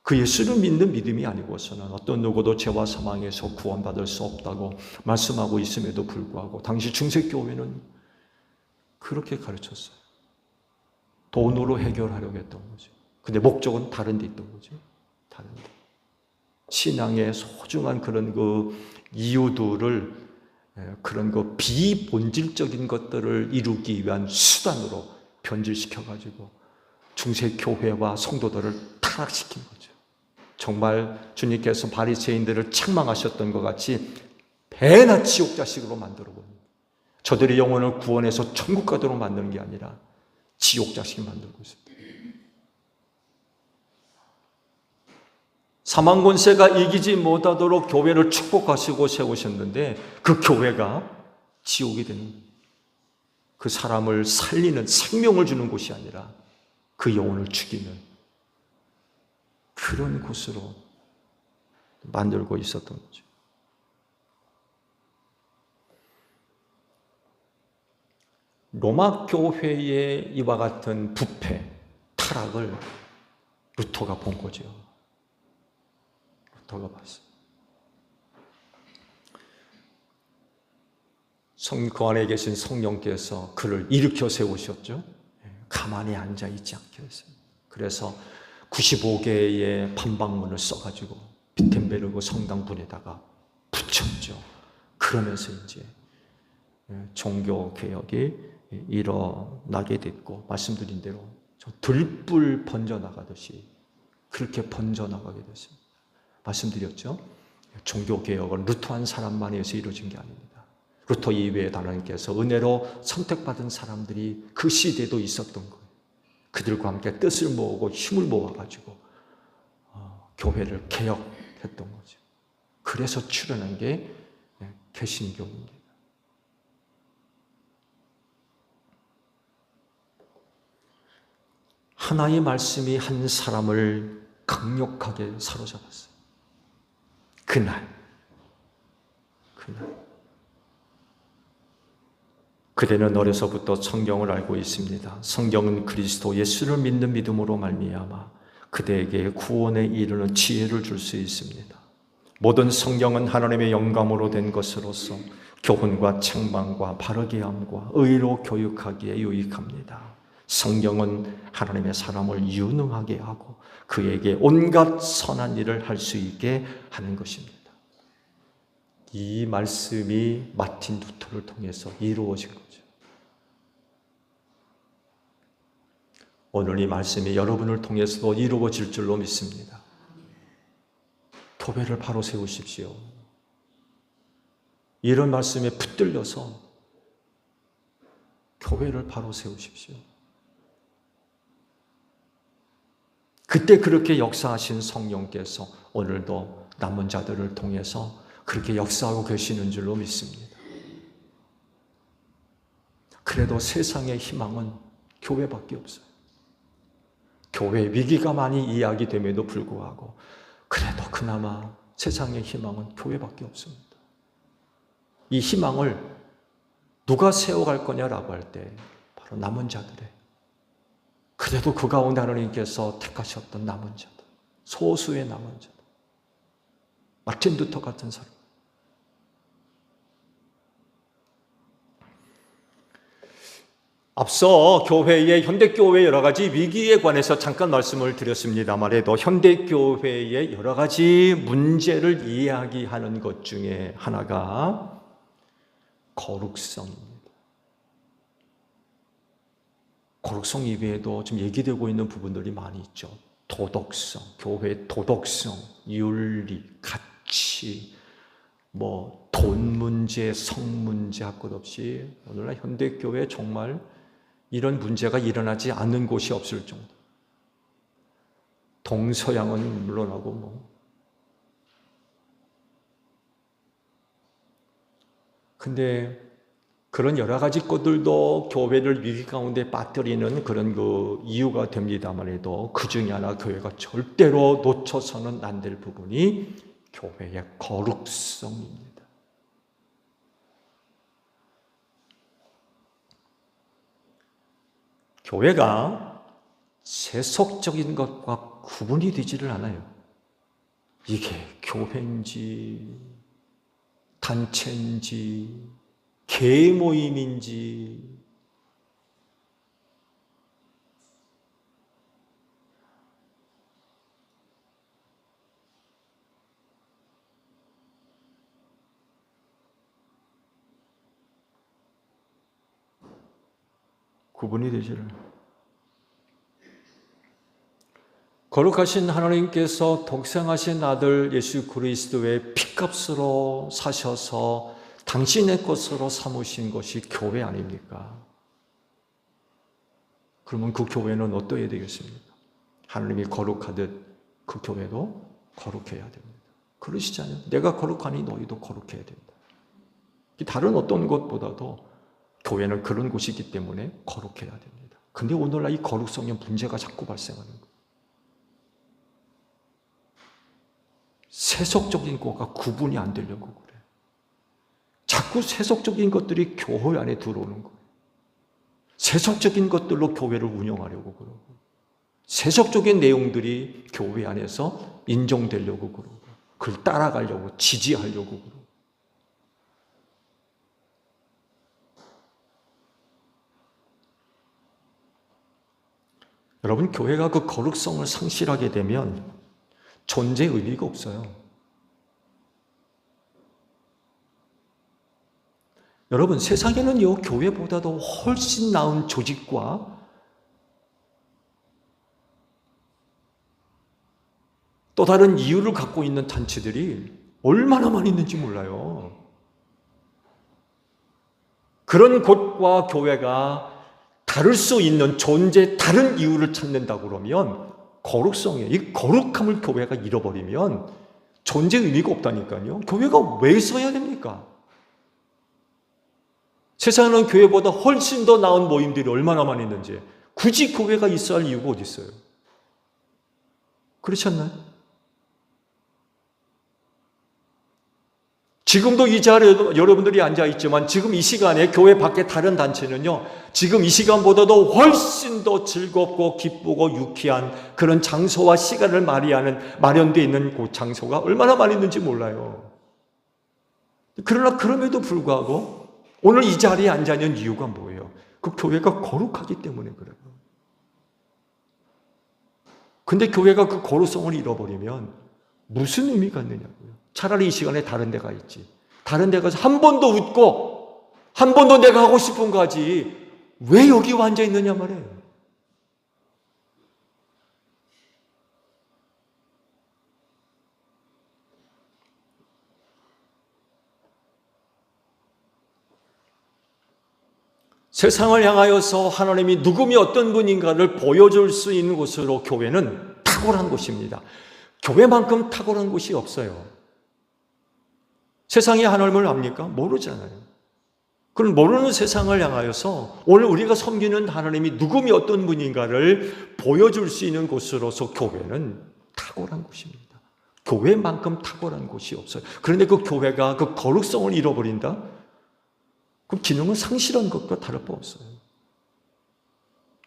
그 예수를 믿는 믿음이 아니고서는 어떤 누구도 죄와 사망에서 구원받을 수 없다고 말씀하고 있음에도 불구하고 당시 중세교회는 그렇게 가르쳤어요. 돈으로 해결하려고 했던 거죠. 근데 목적은 다른 데 있던 거죠. 다른 데. 신앙의 소중한 그런 그 이유들을 그런 그 비본질적인 것들을 이루기 위한 수단으로 변질시켜가지고 중세교회와 성도들을 타락시킨 거죠. 정말 주님께서 바리새인들을 책망하셨던 것 같이 배나 지옥 자식으로 만들어버립니다. 저들의 영혼을 구원해서 천국 가도록 만드는 게 아니라 지옥 자식이 만들고 있습니다. 사망 권세가 이기지 못하도록 교회를 축복하시고 세우셨는데 그 교회가 지옥이 되는, 그 사람을 살리는, 생명을 주는 곳이 아니라 그 영혼을 죽이는 그런 곳으로 만들고 있었던 거죠. 로마 교회의 이와 같은 부패, 타락을 루터가 본 거죠. 루터가 봤어요. 그 안에 계신 성령께서 그를 일으켜 세우셨죠. 가만히 앉아 있지 않게 했어요. 그래서 95개의 반박문을 써가지고 비텐베르그 성당분에다가 붙였죠. 그러면서 이제 종교 개혁이 일어나게 됐고, 말씀드린 대로 들불 번져나가듯이 그렇게 번져나가게 됐습니다. 말씀드렸죠. 종교 개혁은 루터 한 사람만에 의해서 이루어진 게 아닙니다. 루터 이외에 하나님께서 은혜로 선택받은 사람들이 그 시대에도 있었던 거예요. 그들과 함께 뜻을 모으고 힘을 모아가지고 교회를 개혁했던 거죠. 그래서 출현한 게 개신교입니다. 하나의 말씀이 한 사람을 강력하게 사로잡았어요. 그날 그대는 어려서부터 성경을 알고 있습니다. 성경은 그리스도 예수를 믿는 믿음으로 말미암아 그대에게 구원에 이르는 지혜를 줄 수 있습니다. 모든 성경은 하나님의 영감으로 된 것으로서 교훈과 책망과 바르게 함과 의로 교육하기에 유익합니다. 성경은 하나님의 사람을 유능하게 하고 그에게 온갖 선한 일을 할 수 있게 하는 것입니다. 이 말씀이 마틴 루터를 통해서 이루어진 거죠. 오늘 이 말씀이 여러분을 통해서도 이루어질 줄로 믿습니다. 교회를 바로 세우십시오. 이런 말씀에 붙들려서 교회를 바로 세우십시오. 그때 그렇게 역사하신 성령께서 오늘도 남은 자들을 통해서 그렇게 역사하고 계시는 줄로 믿습니다. 그래도 세상의 희망은 교회밖에 없어요. 교회 위기가 많이 이야기됨에도 불구하고 그래도 그나마 세상의 희망은 교회밖에 없습니다. 이 희망을 누가 세워갈 거냐라고 할 때 바로 남은 자들의, 그래도 그 가운데 하나님께서 택하셨던 남은 자들, 소수의 남은 자들, 마틴 루터 같은 사람. 앞서 교회의 현대교회의 여러 가지 위기에 관해서 잠깐 말씀을 드렸습니다만에도 현대교회의 여러 가지 문제를 이야기하는 것 중에 하나가 거룩성입니다. 거룩성 이외에도 좀 얘기되고 있는 부분들이 많이 있죠. 도덕성, 교회의 도덕성, 윤리, 가치, 돈 문제, 성 문제 할 것 없이 오늘날 현대교회에 정말 이런 문제가 일어나지 않는 곳이 없을 정도. 동서양은 물론하고 근데 그런 여러 가지 것들도 교회를 위기 가운데 빠뜨리는 그런 이유가 됩니다만 그 중에 하나 교회가 절대로 놓쳐서는 안 될 부분이 교회의 거룩성입니다. 교회가 세속적인 것과 구분이 되지를 않아요. 이게 교회인지 단체인지 계모임인지 구분이 되지를 않아요. 거룩하신 하나님께서 독생하신 아들 예수 그리스도의 피값으로 사셔서 당신의 것으로 삼으신 것이 교회 아닙니까? 그러면 그 교회는 어떠해야 되겠습니까? 하나님이 거룩하듯 그 교회도 거룩해야 됩니다. 그러시잖아요. 내가 거룩하니 너희도 거룩해야 된다. 다른 어떤 것보다도 교회는 그런 곳이기 때문에 거룩해야 됩니다. 근데 오늘날 이 거룩성에 문제가 자꾸 발생하는 거예요. 세속적인 것과 구분이 안 되려고 그래. 자꾸 세속적인 것들이 교회 안에 들어오는 거예요. 세속적인 것들로 교회를 운영하려고 그러고, 세속적인 내용들이 교회 안에서 인정되려고 그러고, 그걸 따라가려고, 지지하려고 그러고. 여러분, 교회가 그 거룩성을 상실하게 되면 존재 의미가 없어요. 여러분, 세상에는요, 교회보다도 훨씬 나은 조직과 또 다른 이유를 갖고 있는 단체들이 얼마나 많이 있는지 몰라요. 그런 곳과 교회가 다를 수 있는 존재, 다른 이유를 찾는다고 그러면 거룩성이에요. 이 거룩함을 교회가 잃어버리면 존재 의미가 없다니까요. 교회가 왜 있어야 됩니까? 세상에는 교회보다 훨씬 더 나은 모임들이 얼마나 많이 있는지 굳이 교회가 있어야 할 이유가 어디 있어요? 그렇지 않나요? 지금도 이 자리에 여러분들이 앉아있지만 지금 이 시간에 교회 밖에 다른 단체는요, 지금 이 시간보다도 훨씬 더 즐겁고 기쁘고 유쾌한 그런 장소와 시간을 마련되어 있는 그 장소가 얼마나 많이 있는지 몰라요. 그러나 그럼에도 불구하고 오늘 이 자리에 앉아있는 이유가 뭐예요? 그 교회가 거룩하기 때문에 그래요. 근데 교회가 그 거룩성을 잃어버리면 무슨 의미가 있느냐고요. 차라리 이 시간에 다른 데 가 있지. 다른 데 가서 한 번 더 웃고 한 번 더 내가 하고 싶은 거 하지. 왜 여기 앉아 있느냐 말이에요. 세상을 향하여서 하나님이 누구미 어떤 분인가를 보여줄 수 있는 곳으로 교회는 탁월한 곳입니다. 교회만큼 탁월한 곳이 없어요. 세상이 하나님을 압니까? 모르잖아요. 그럼 모르는 세상을 향하여서 오늘 우리가 섬기는 하나님이 누구미 어떤 분인가를 보여줄 수 있는 곳으로서 교회는 탁월한 곳입니다. 교회만큼 탁월한 곳이 없어요. 그런데 그 교회가 그 거룩성을 잃어버린다? 그 기능은 상실한 것과 다를 바 없어요.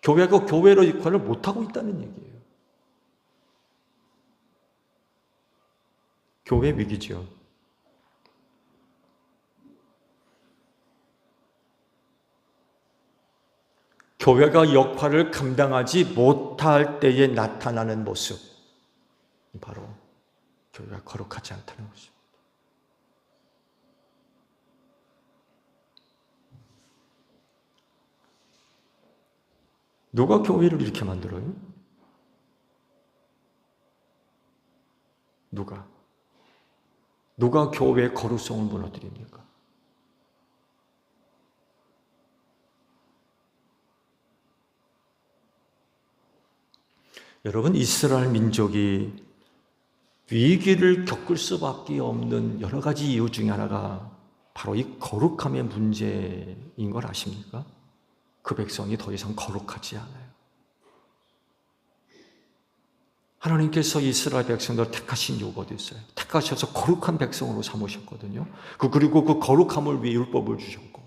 교회가 교회로 역할을 못하고 있다는 얘기예요. 교회 위기죠. 교회가 역할을 감당하지 못할 때에 나타나는 모습, 바로 교회가 거룩하지 않다는 것입니다. 누가 교회를 이렇게 만들어요? 누가? 누가 교회의 거룩성을 무너뜨립니까? 여러분, 이스라엘 민족이 위기를 겪을 수밖에 없는 여러 가지 이유 중에 하나가 바로 이 거룩함의 문제인 걸 아십니까? 그 백성이 더 이상 거룩하지 않아요. 하나님께서 이스라엘 백성들을 택하신 이유가 어디 있어요? 택하셔서 거룩한 백성으로 삼으셨거든요. 그리고 그 거룩함을 위해 율법을 주셨고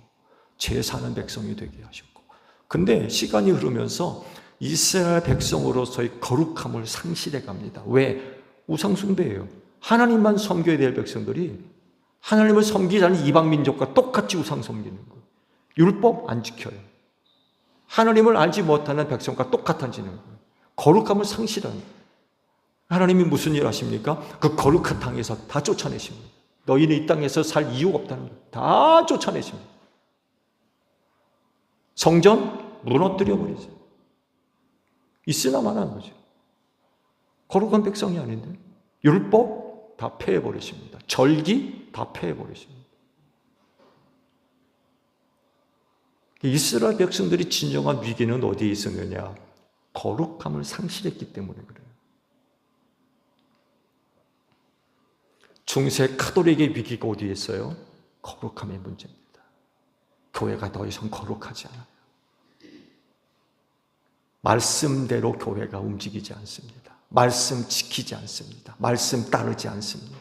죄 사는 백성이 되게 하셨고, 근데 시간이 흐르면서 이스라엘 백성으로서의 거룩함을 상실해 갑니다. 왜? 우상 숭배예요. 하나님만 섬겨야 될 백성들이 하나님을 섬기지 않는 이방 민족과 똑같이 우상 섬기는 거예요. 율법 안 지켜요. 하나님을 알지 못하는 백성과 똑같아지는 거예요. 거룩함을 상실하는 거예요. 하나님이 무슨 일 하십니까? 그 거룩한 땅에서 다 쫓아내십니다. 너희는 이 땅에서 살 이유가 없다는 거예요. 다 쫓아내십니다. 성전 무너뜨려 버리세요. 있으나 마나한 거죠. 거룩한 백성이 아닌데 율법 다 폐해버리십니다. 절기 다 폐해버리십니다. 이스라엘 백성들이 진정한 위기는 어디에 있었느냐? 거룩함을 상실했기 때문에 그래요. 중세 카톨릭의 위기가 어디에 있어요? 거룩함의 문제입니다. 교회가 더 이상 거룩하지 않아요. 말씀대로 교회가 움직이지 않습니다. 말씀 지키지 않습니다. 말씀 따르지 않습니다.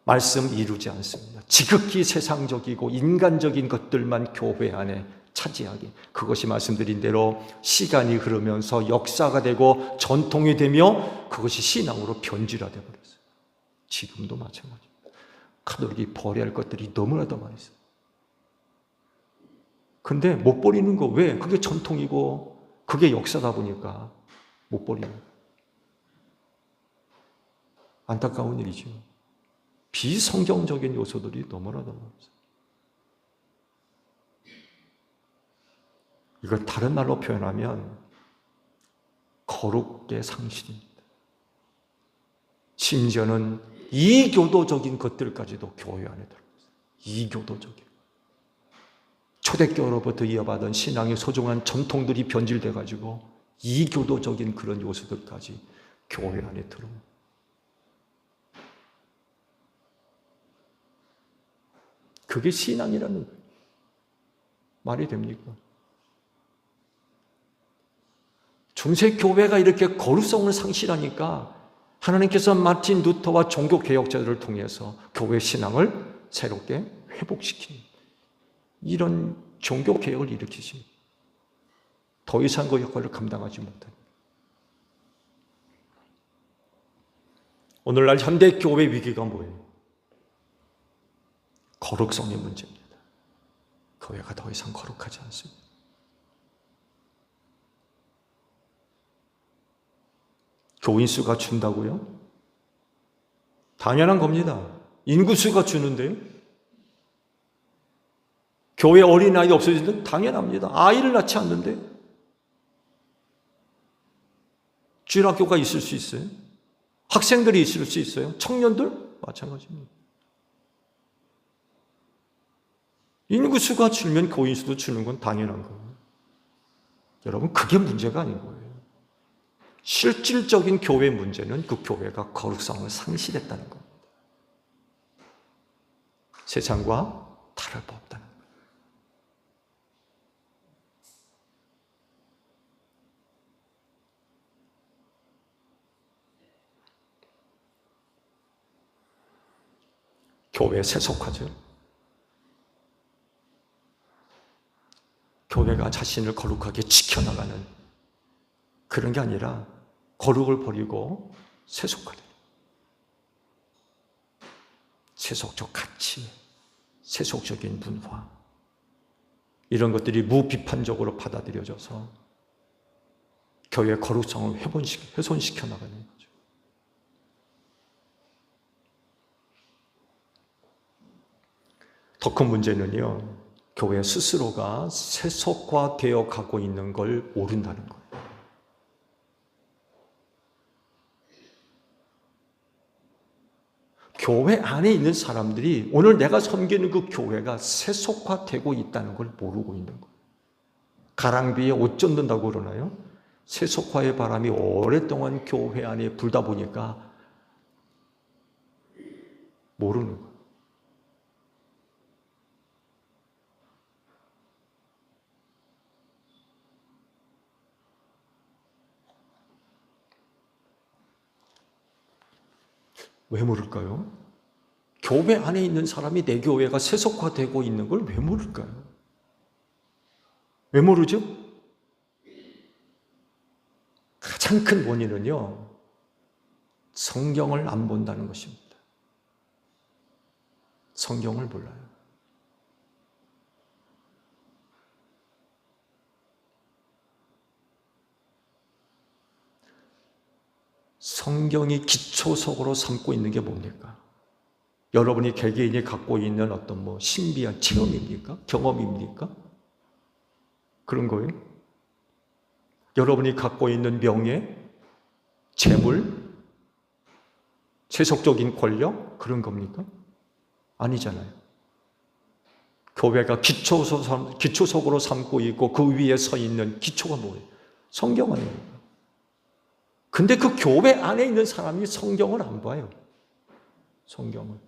말씀 이루지 않습니다. 지극히 세상적이고 인간적인 것들만 교회 안에 차지하기, 그것이 말씀드린 대로 시간이 흐르면서 역사가 되고 전통이 되며 그것이 신앙으로 변질화되어 버렸어요. 지금도 마찬가지입니다. 카톨릭이 버려야 할 것들이 너무나도 많이 있어요. 근데 못 버리는 거 왜? 그게 전통이고 그게 역사다 보니까 못 버리는 거예요. 안타까운 일이죠. 비성경적인 요소들이 너무나도 많습니다. 이걸 다른 말로 표현하면 거룩의 상실입니다. 심지어는 이교도적인 것들까지도 교회 안에 들어있어요. 이교도적인. 초대교로부터 이어받은 신앙의 소중한 전통들이 변질돼 가지고 이교도적인 그런 요소들까지 교회 안에 들어옵니다. 그게 신앙이라는 거예요. 말이 됩니까? 중세 교회가 이렇게 거룩성을 상실하니까 하나님께서 마틴 루터와 종교 개혁자들을 통해서 교회 신앙을 새롭게 회복시키는 이런 종교 개혁을 일으키십니다. 더 이상 그 역할을 감당하지 못합니다. 오늘날 현대 교회 위기가 뭐예요? 거룩성의 문제입니다. 교회가 더 이상 거룩하지 않습니다. 교인 수가 준다고요? 당연한 겁니다. 인구수가 주는데요. 교회 어린아이 없어지는 당연합니다. 아이를 낳지 않는데 주일학교가 있을 수 있어요. 학생들이 있을 수 있어요. 청년들 마찬가지입니다. 인구수가 줄면 교인수도 주는 건 당연한 거예요. 여러분, 그게 문제가 아닌 거예요. 실질적인 교회 문제는 그 교회가 거룩성을 상실했다는 겁니다. 세상과 다를 바 없다는 거예요. 교회 세속화죠. 교회가 자신을 거룩하게 지켜나가는 그런 게 아니라 거룩을 버리고 세속화돼요. 세속적 가치, 세속적인 문화, 이런 것들이 무비판적으로 받아들여져서 교회의 거룩성을 훼손시켜 나가는 거죠. 더 큰 문제는요, 교회 스스로가 세속화되어 가고 있는 걸 모른다는 거예요. 교회 안에 있는 사람들이 오늘 내가 섬기는 그 교회가 세속화되고 있다는 걸 모르고 있는 거예요. 가랑비에 옷 젖는다고 그러나요? 세속화의 바람이 오랫동안 교회 안에 불다 보니까 모르는 거예요. 왜 모를까요? 교회 안에 있는 사람이 내 교회가 세속화되고 있는 걸 왜 모를까요? 왜 모르죠? 가장 큰 원인은요, 성경을 안 본다는 것입니다. 성경을 몰라요. 성경이 기초석으로 삼고 있는 게 뭡니까? 여러분이 개개인이 갖고 있는 어떤 신비한 체험입니까? 경험입니까? 그런 거예요? 여러분이 갖고 있는 명예, 재물, 세속적인 권력, 그런 겁니까? 아니잖아요. 교회가 기초석으로 삼고 있고 그 위에 서 있는 기초가 뭐예요? 성경 아닙니까? 근데 그 교회 안에 있는 사람이 성경을 안 봐요. 성경을.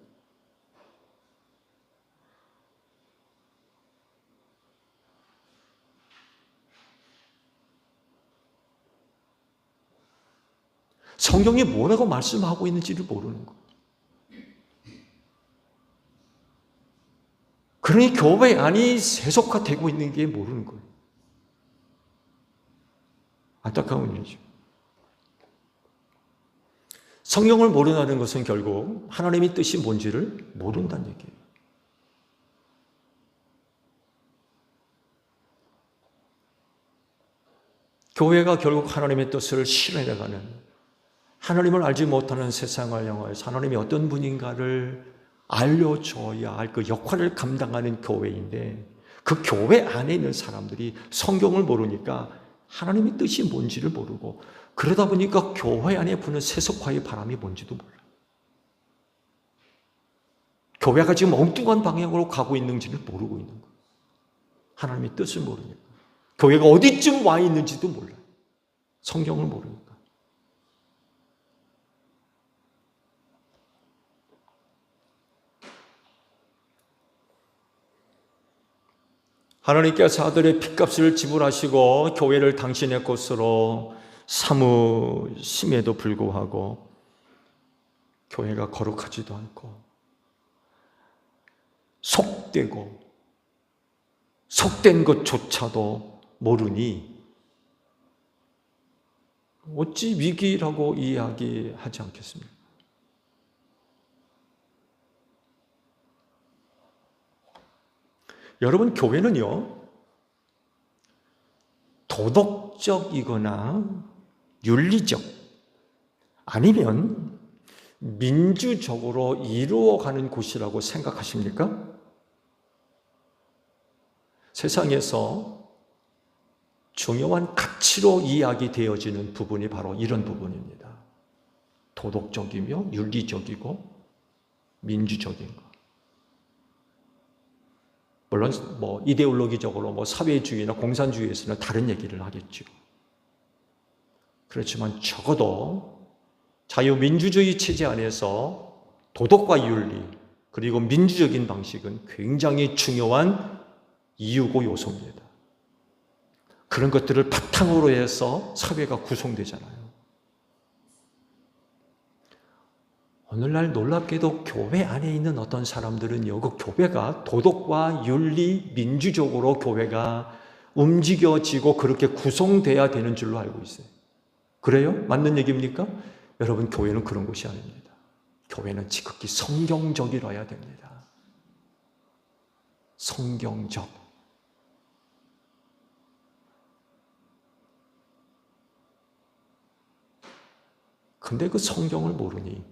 성경이 뭐라고 말씀하고 있는지를 모르는 거예요. 그러니 교회 안이 세속화되고 있는 게 모르는 거예요. 안타까운 일이죠. 성경을 모른다는 것은 결국 하나님의 뜻이 뭔지를 모른다는 얘기예요. 교회가 결국 하나님의 뜻을 실현해가는, 하나님을 알지 못하는 세상을 향하여서 하나님이 어떤 분인가를 알려줘야 할 그 역할을 감당하는 교회인데, 그 교회 안에 있는 사람들이 성경을 모르니까 하나님의 뜻이 뭔지를 모르고, 그러다 보니까 교회 안에 부는 세속화의 바람이 뭔지도 몰라요. 교회가 지금 엉뚱한 방향으로 가고 있는지를 모르고 있는 거예요. 하나님의 뜻을 모르니까. 교회가 어디쯤 와 있는지도 몰라요. 성경을 모르니까. 하나님께서 아들의 핏값을 지불하시고 교회를 당신의 것으로 삼으심에도 불구하고 교회가 거룩하지도 않고 속된 것조차도 모르니 어찌 위기라고 이야기하지 않겠습니까? 여러분, 교회는요, 도덕적이거나 윤리적 아니면 민주적으로 이루어가는 곳이라고 생각하십니까? 세상에서 중요한 가치로 이야기되어지는 부분이 바로 이런 부분입니다. 도덕적이며 윤리적이고 민주적인 것. 물론 이데올로기적으로 사회주의나 공산주의에서는 다른 얘기를 하겠죠. 그렇지만 적어도 자유민주주의 체제 안에서 도덕과 윤리 그리고 민주적인 방식은 굉장히 중요한 이유고 요소입니다. 그런 것들을 바탕으로 해서 사회가 구성되잖아요. 오늘날 놀랍게도 교회 안에 있는 어떤 사람들은요, 그 교회가 도덕과 윤리, 민주적으로 교회가 움직여지고 그렇게 구성돼야 되는 줄로 알고 있어요. 그래요? 맞는 얘기입니까? 여러분, 교회는 그런 곳이 아닙니다. 교회는 지극히 성경적이라야 됩니다. 성경적. 근데 그 성경을 모르니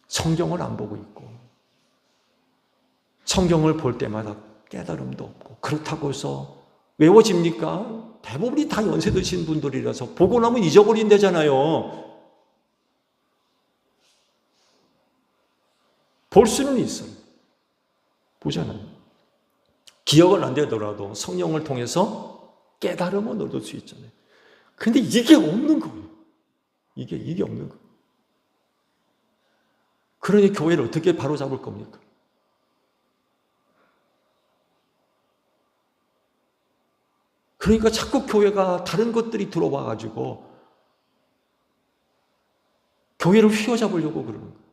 성경을 안 보고 있고 성경을 볼 때마다 깨달음도 없고 그렇다고 해서 외워집니까? 대부분이 다 연세 드신 분들이라서 보고 나면 잊어버린다잖아요. 볼 수는 있어요. 보잖아요. 기억은 안 되더라도 성령을 통해서 깨달음을 얻을 수 있잖아요. 근데 이게 없는 거예요. 이게 없는 거예요. 그러니 교회를 어떻게 바로잡을 겁니까? 그러니까 자꾸 교회가 다른 것들이 들어와 가지고 교회를 휘어잡으려고 그러는 거예요.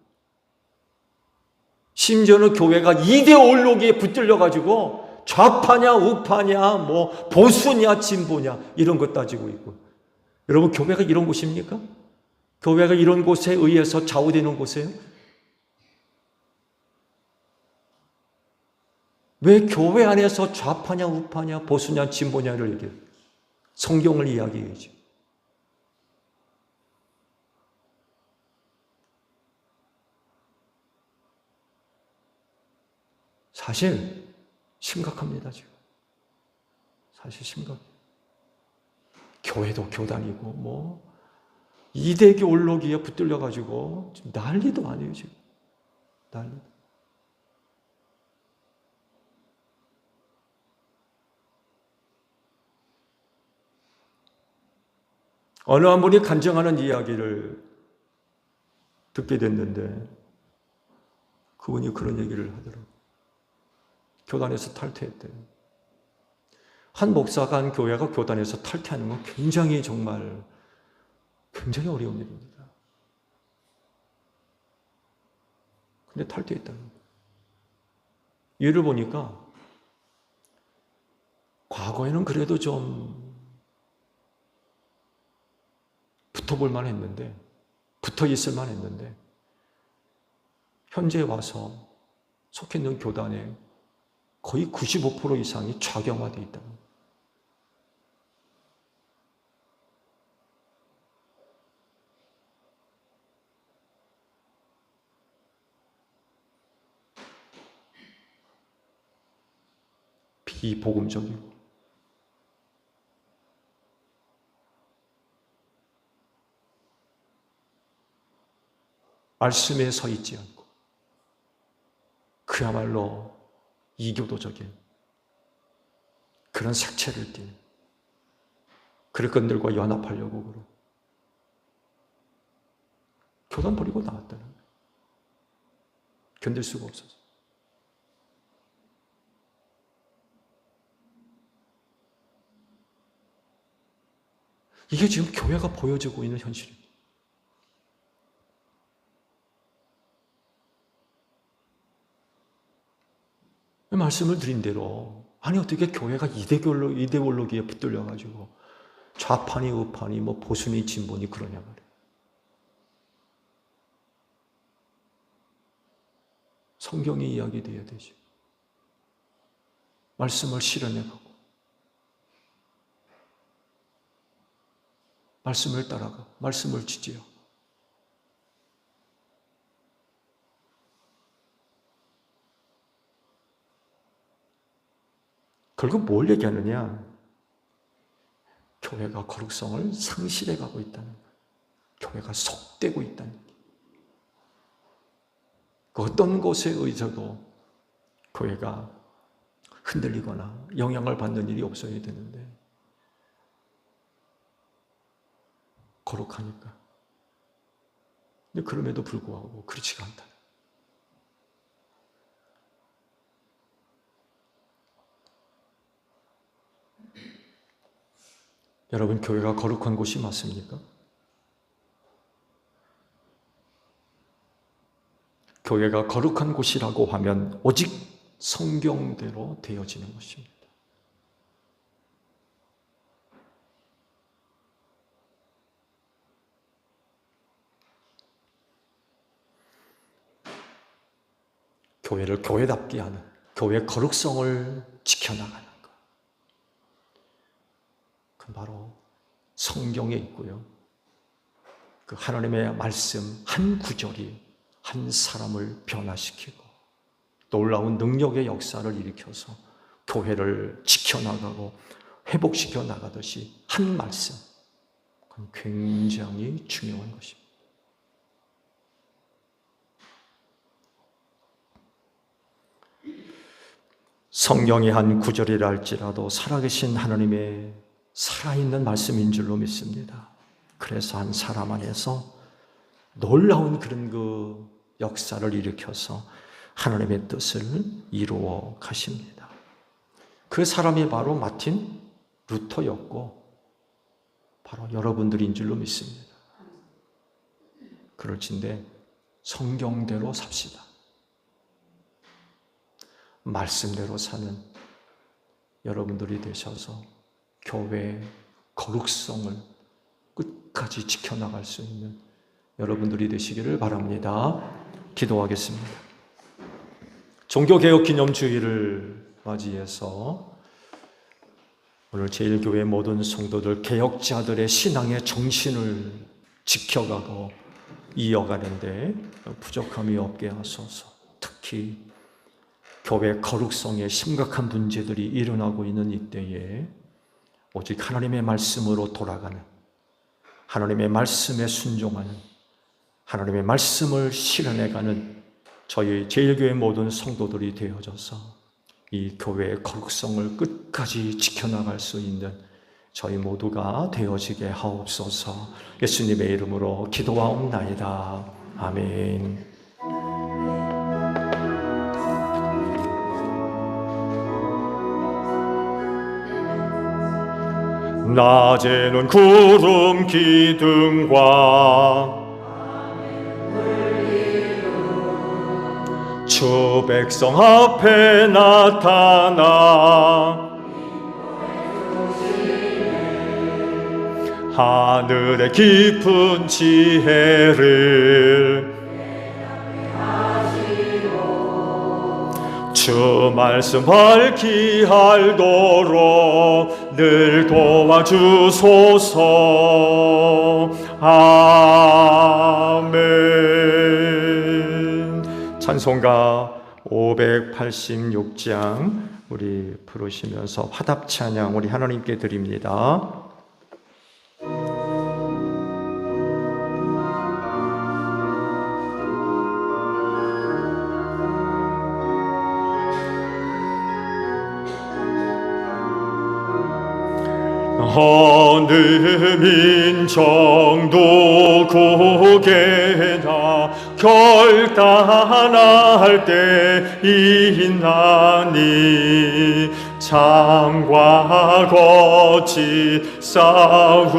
심지어는 교회가 이데올로기에 붙들려 가지고 좌파냐 우파냐 뭐 보수냐 진보냐 이런 것 따지고 있고. 여러분, 교회가 이런 곳입니까? 교회가 이런 곳에 의해서 좌우되는 곳이에요? 왜 교회 안에서 좌파냐 우파냐 보수냐 진보냐를 얘기해요? 성경을 이야기해야죠. 사실 심각합니다. 지금 사실 심각해요. 교회도 교단이고 뭐 이데올로기에 붙들려 가지고 지금 난리도 아니에요. 지금 난리. 어느 한 분이 간증하는 이야기를 듣게 됐는데 그분이 그런 얘기를 하더라고요. 교단에서 탈퇴했대요. 한 목사가 한 교회가 교단에서 탈퇴하는 건 굉장히 어려운 일입니다. 근데 탈퇴했다는 거예요. 이유를 보니까 과거에는 그래도 좀 붙어볼만 했는데, 붙어 있을만 했는데, 현재 와서 속해 있는 교단에 거의 95% 이상이 좌경화되어 있다는 거예요. 비복음적이고 말씀에 서 있지 않고 그야말로 이교도적인 그런 색채를 띤 그릇건들과 연합하려고 그러고 교단 버리고 나왔다는 거예요. 견딜 수가 없어서. 이게 지금 교회가 보여지고 있는 현실입니다. 말씀을 드린 대로 아니 어떻게 교회가 이데올로기에 붙들려가지고 좌파니 우파니 뭐 보수니 진보니 그러냐 말이에요. 성경이 이야기돼야 되죠. 말씀을 실현해가고 말씀을 따라가 말씀을 지지하고 결국 뭘 얘기하느냐? 교회가 거룩성을 상실해 가고 있다는 거예요. 교회가 속되고 있다는 거예요. 그 어떤 곳에 의해서도 교회가 흔들리거나 영향을 받는 일이 없어야 되는데 거룩하니까. 근데 그럼에도 불구하고 그렇지가 않다. 여러분, 교회가 거룩한 곳이 맞습니까? 교회가 거룩한 곳이라고 하면 오직 성경대로 되어지는 것입니다. 교회를 교회답게 하는, 교회의 거룩성을 지켜나가는 것. 그건 바로 성경에 있고요. 그 하나님의 말씀 한 구절이 한 사람을 변화시키고 놀라운 능력의 역사를 일으켜서 교회를 지켜나가고 회복시켜 나가듯이 한 말씀, 그건 굉장히 중요한 것입니다. 성경의 한 구절이라 할지라도 살아계신 하나님의 살아있는 말씀인 줄로 믿습니다. 그래서 한 사람 안에서 놀라운 그런 그 역사를 일으켜서 하나님의 뜻을 이루어 가십니다. 그 사람이 바로 마틴 루터였고 바로 여러분들인 줄로 믿습니다. 그럴진데 성경대로 삽시다. 말씀대로 사는 여러분들이 되셔서 교회의 거룩성을 끝까지 지켜나갈 수 있는 여러분들이 되시기를 바랍니다. 기도하겠습니다. 종교개혁기념주의를 맞이해서 오늘 제1교회 모든 성도들, 개혁자들의 신앙의 정신을 지켜가고 이어가는데 부족함이 없게 하소서. 특히 교회 거룩성에 심각한 문제들이 일어나고 있는 이때에 오직 하나님의 말씀으로 돌아가는, 하나님의 말씀에 순종하는, 하나님의 말씀을 실현해가는 저희 제1교회 모든 성도들이 되어져서 이 교회의 거룩성을 끝까지 지켜나갈 수 있는 저희 모두가 되어지게 하옵소서. 예수님의 이름으로 기도하옵나이다. 아멘. 낮에는 구름 기둥과 주 백성 앞에 나타나 하늘의 깊은 지혜를 주 말씀 밝히 알도록 늘 도와주소서. 아멘. 찬송가 586장 우리 부르시면서 화답 찬양 우리 하나님께 드립니다. 어느 민정도 고개나 결단할 때 있나니 창과 거짓 싸움에서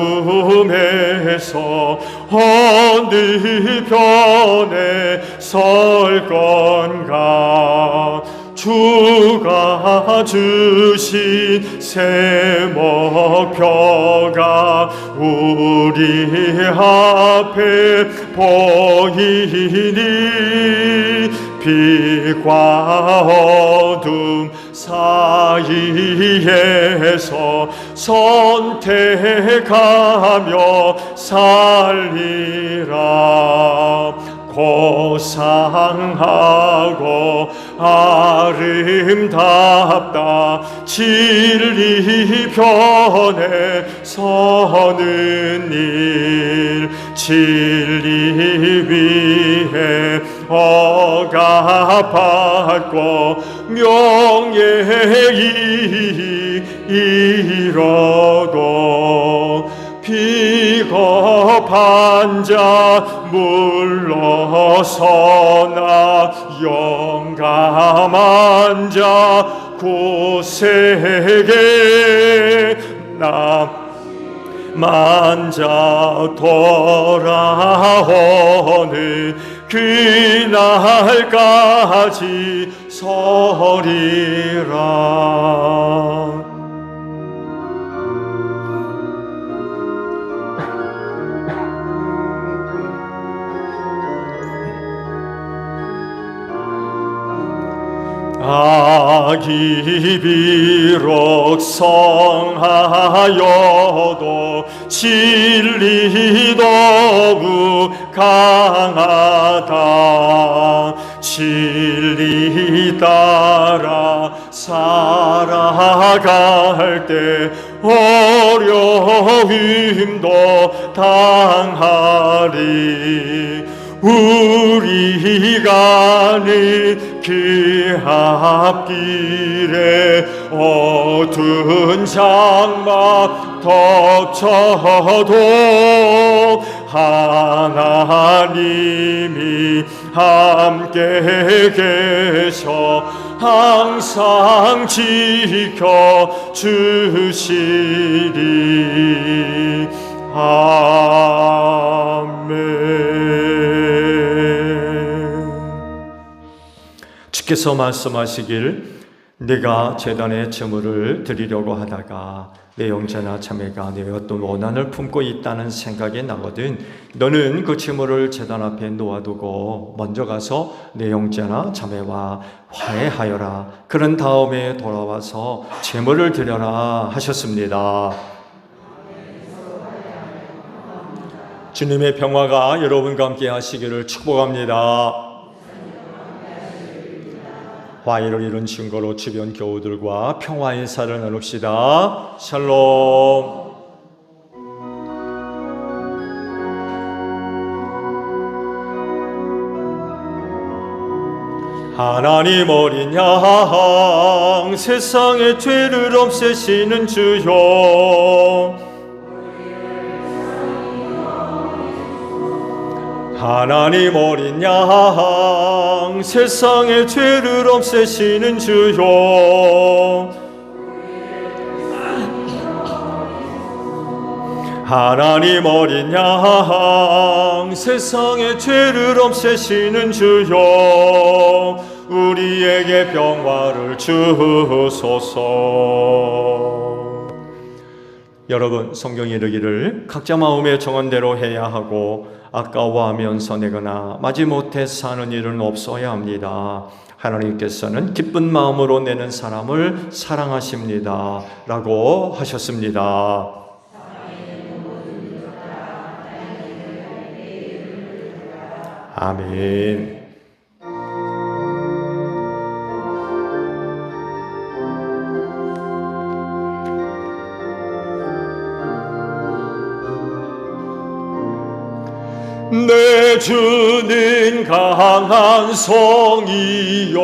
어느 편에 설 건가. 주가 주신 새 목표가 우리 앞에 보이니 빛과 어둠 사이에서 선택하며 살리라. 고상하고 아름답다 진리 편에 서는 일 진리 위에 억압받고 명예히 이뤄도 비겁한 자 물러서나 영감한 자 굳세게 만자 돌아오는 그날까지 서리라. 악이 비록 성하여도 진리 더욱 강하다. 진리 따라 살아갈 때 어려움도 당하리. 우리 가는 그 앞길에 어두운 장막 덮쳐도 하나님이 함께 계셔 항상 지켜주시리. 아멘. 주께서 말씀하시길 내가 제단에 제물을 드리려고 하다가 내 형제나 자매가 내 어떤 원한을 품고 있다는 생각이 나거든 너는 그 제물을 제단 앞에 놓아두고 먼저 가서 내 형제나 자매와 화해하여라. 그런 다음에 돌아와서 제물을 드려라 하셨습니다. 주님의 평화가 여러분과 함께 하시기를 축복합니다. 화해를 이룬 증거로 주변 교우들과 평화 인사를 나눕시다. 샬롬. 하나님 어린 양 세상의 죄를 없애시는 주여, 하나님 어린 양 세상의 죄를 없애시는 주여, 하나님 어린 양 세상의 죄를 없애시는 주여, 우리에게 평화를 주소서. 여러분, 성경이 이르기를 각자 마음의 정한대로 해야 하고 아까워하면서 내거나 마지못해 사는 일은 없어야 합니다. 하나님께서는 기쁜 마음으로 내는 사람을 사랑하십니다 라고 하셨습니다. 아멘. 내 주는 강한 성이여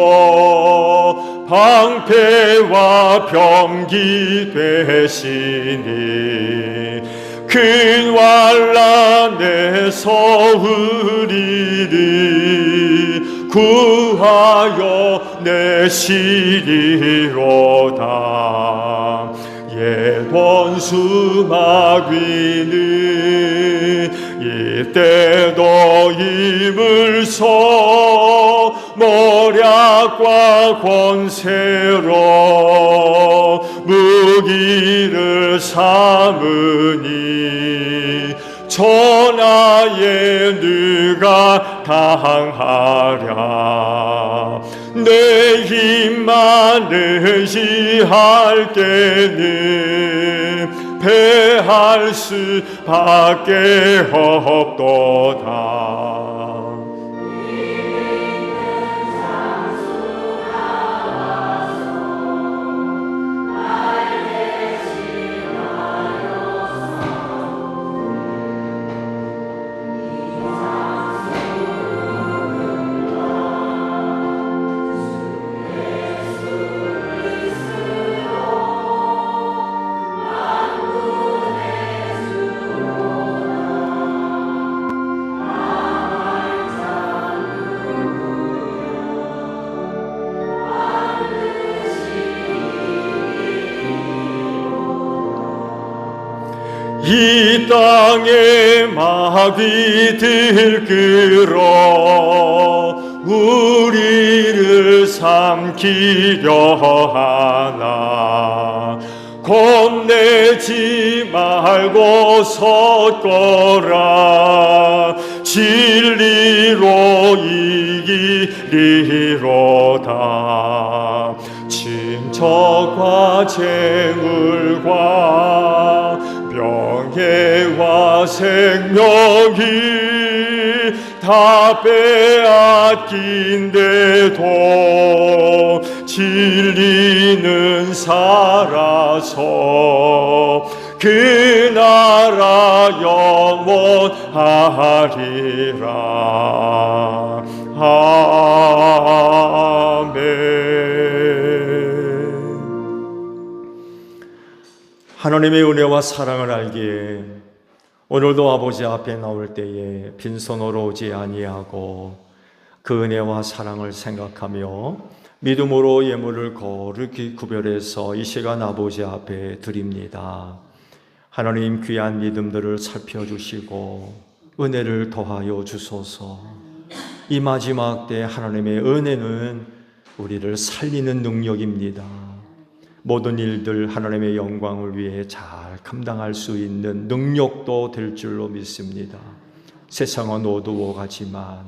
방패와 병기 되시니 큰 환난에서 우리를 구하여 내시리로다. 옛 원수 마귀는 이때도 힘을 써 모략과 권세로 무기를 삼으니 천하에 누가 당하랴. 내 힘만 의지할 때는 패할 수밖에 없도다. 이 땅에 마귀들 끌어 우리를 삼키려 하나. 겁내지 말고 섰거라. 진리로 이기리로다. 친척과 재물과 명예와 생명이 다 빼앗긴데도 진리는 살아서 그 나라 영원하리라. 아멘. 하나님의 은혜와 사랑을 알기에 오늘도 아버지 앞에 나올 때에 빈손으로 오지 아니하고 그 은혜와 사랑을 생각하며 믿음으로 예물을 거룩히 구별해서 이 시간 아버지 앞에 드립니다. 하나님 귀한 믿음들을 살펴주시고 은혜를 더하여 주소서. 이 마지막 때 하나님의 은혜는 우리를 살리는 능력입니다. 모든 일들 하나님의 영광을 위해 잘 감당할 수 있는 능력도 될 줄로 믿습니다. 세상은 어두워가지만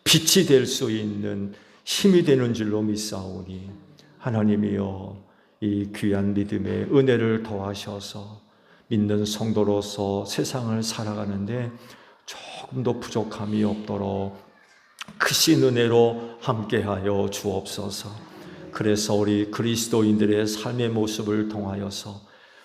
빛이 될 수 있는 힘이 되는 줄로 믿사오니 하나님이여 이 귀한 믿음의 은혜를 더하셔서 믿는 성도로서 세상을 살아가는데 조금도 부족함이 없도록 크신 은혜로 함께하여 주옵소서. 그래서 우리 그리스도인들의 삶의 모습을 통하여서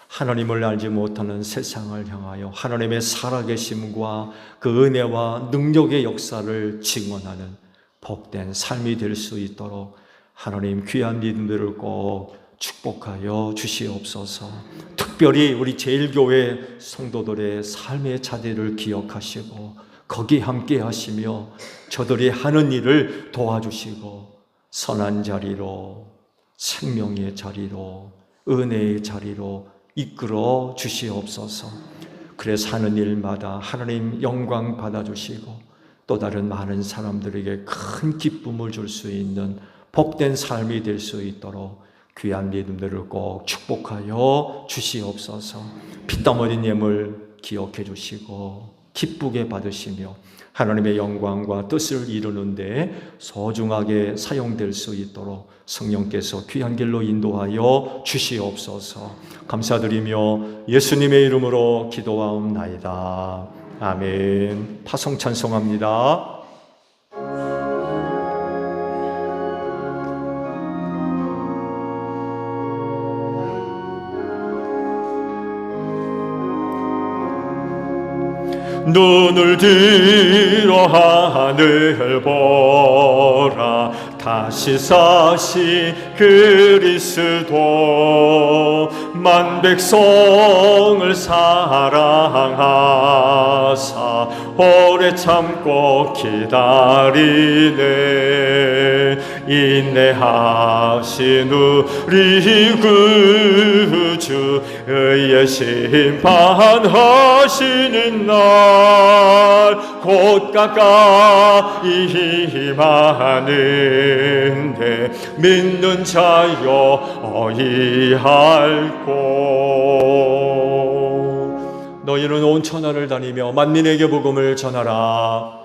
하나님을 알지 못하는 세상을 향하여 하나님의 살아계심과 그 은혜와 능력의 역사를 증언하는 복된 삶이 될 수 있도록 하나님 귀한 믿음들을 꼭 축복하여 주시옵소서. 특별히 우리 제일교회 성도들의 삶의 자리를 기억하시고 거기 함께 하시며 저들이 하는 일을 도와주시고 선한 자리로, 생명의 자리로, 은혜의 자리로 이끌어 주시옵소서. 그래서 하는 일마다 하나님 영광 받아주시고 또 다른 많은 사람들에게 큰 기쁨을 줄 수 있는 복된 삶이 될 수 있도록 귀한 믿음들을 꼭 축복하여 주시옵소서. 피땀 흘린 예물 기억해 주시고 기쁘게 받으시며 하나님의 영광과 뜻을 이루는 데 소중하게 사용될 수 있도록 성령께서 귀한 길로 인도하여 주시옵소서. 감사드리며 예수님의 이름으로 기도하옵나이다. 아멘. 파송 찬송합니다. 눈을 들어 하늘 보라. 다시 사신 그리스도 만 백성을 사랑하사 오래 참고 기다리네. 인내하신 우리 구주 의의 심판하시는 날 곧 가까이 임하는데 믿는 자여 어이할꼬. 너희는 온 천하를 다니며 만민에게 복음을 전하라.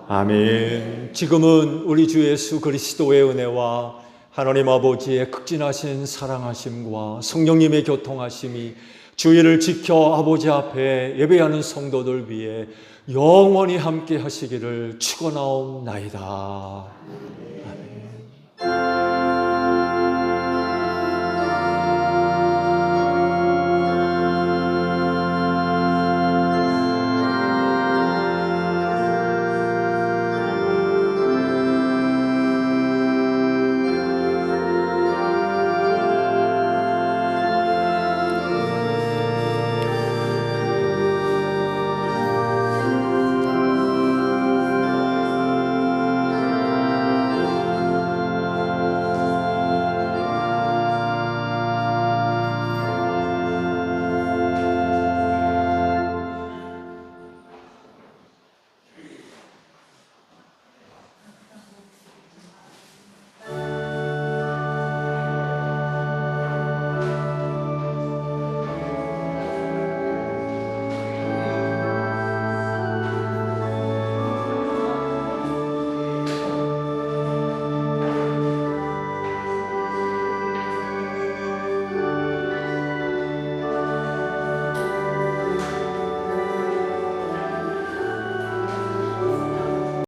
아멘. 지금은 우리 주 예수 그리스도의 은혜와 하나님 아버지의 극진하신 사랑하심과 성령님의 교통하심이 주의를 지켜 아버지 앞에 예배하는 성도들 위해 영원히 함께 하시기를 축원하옵나이다.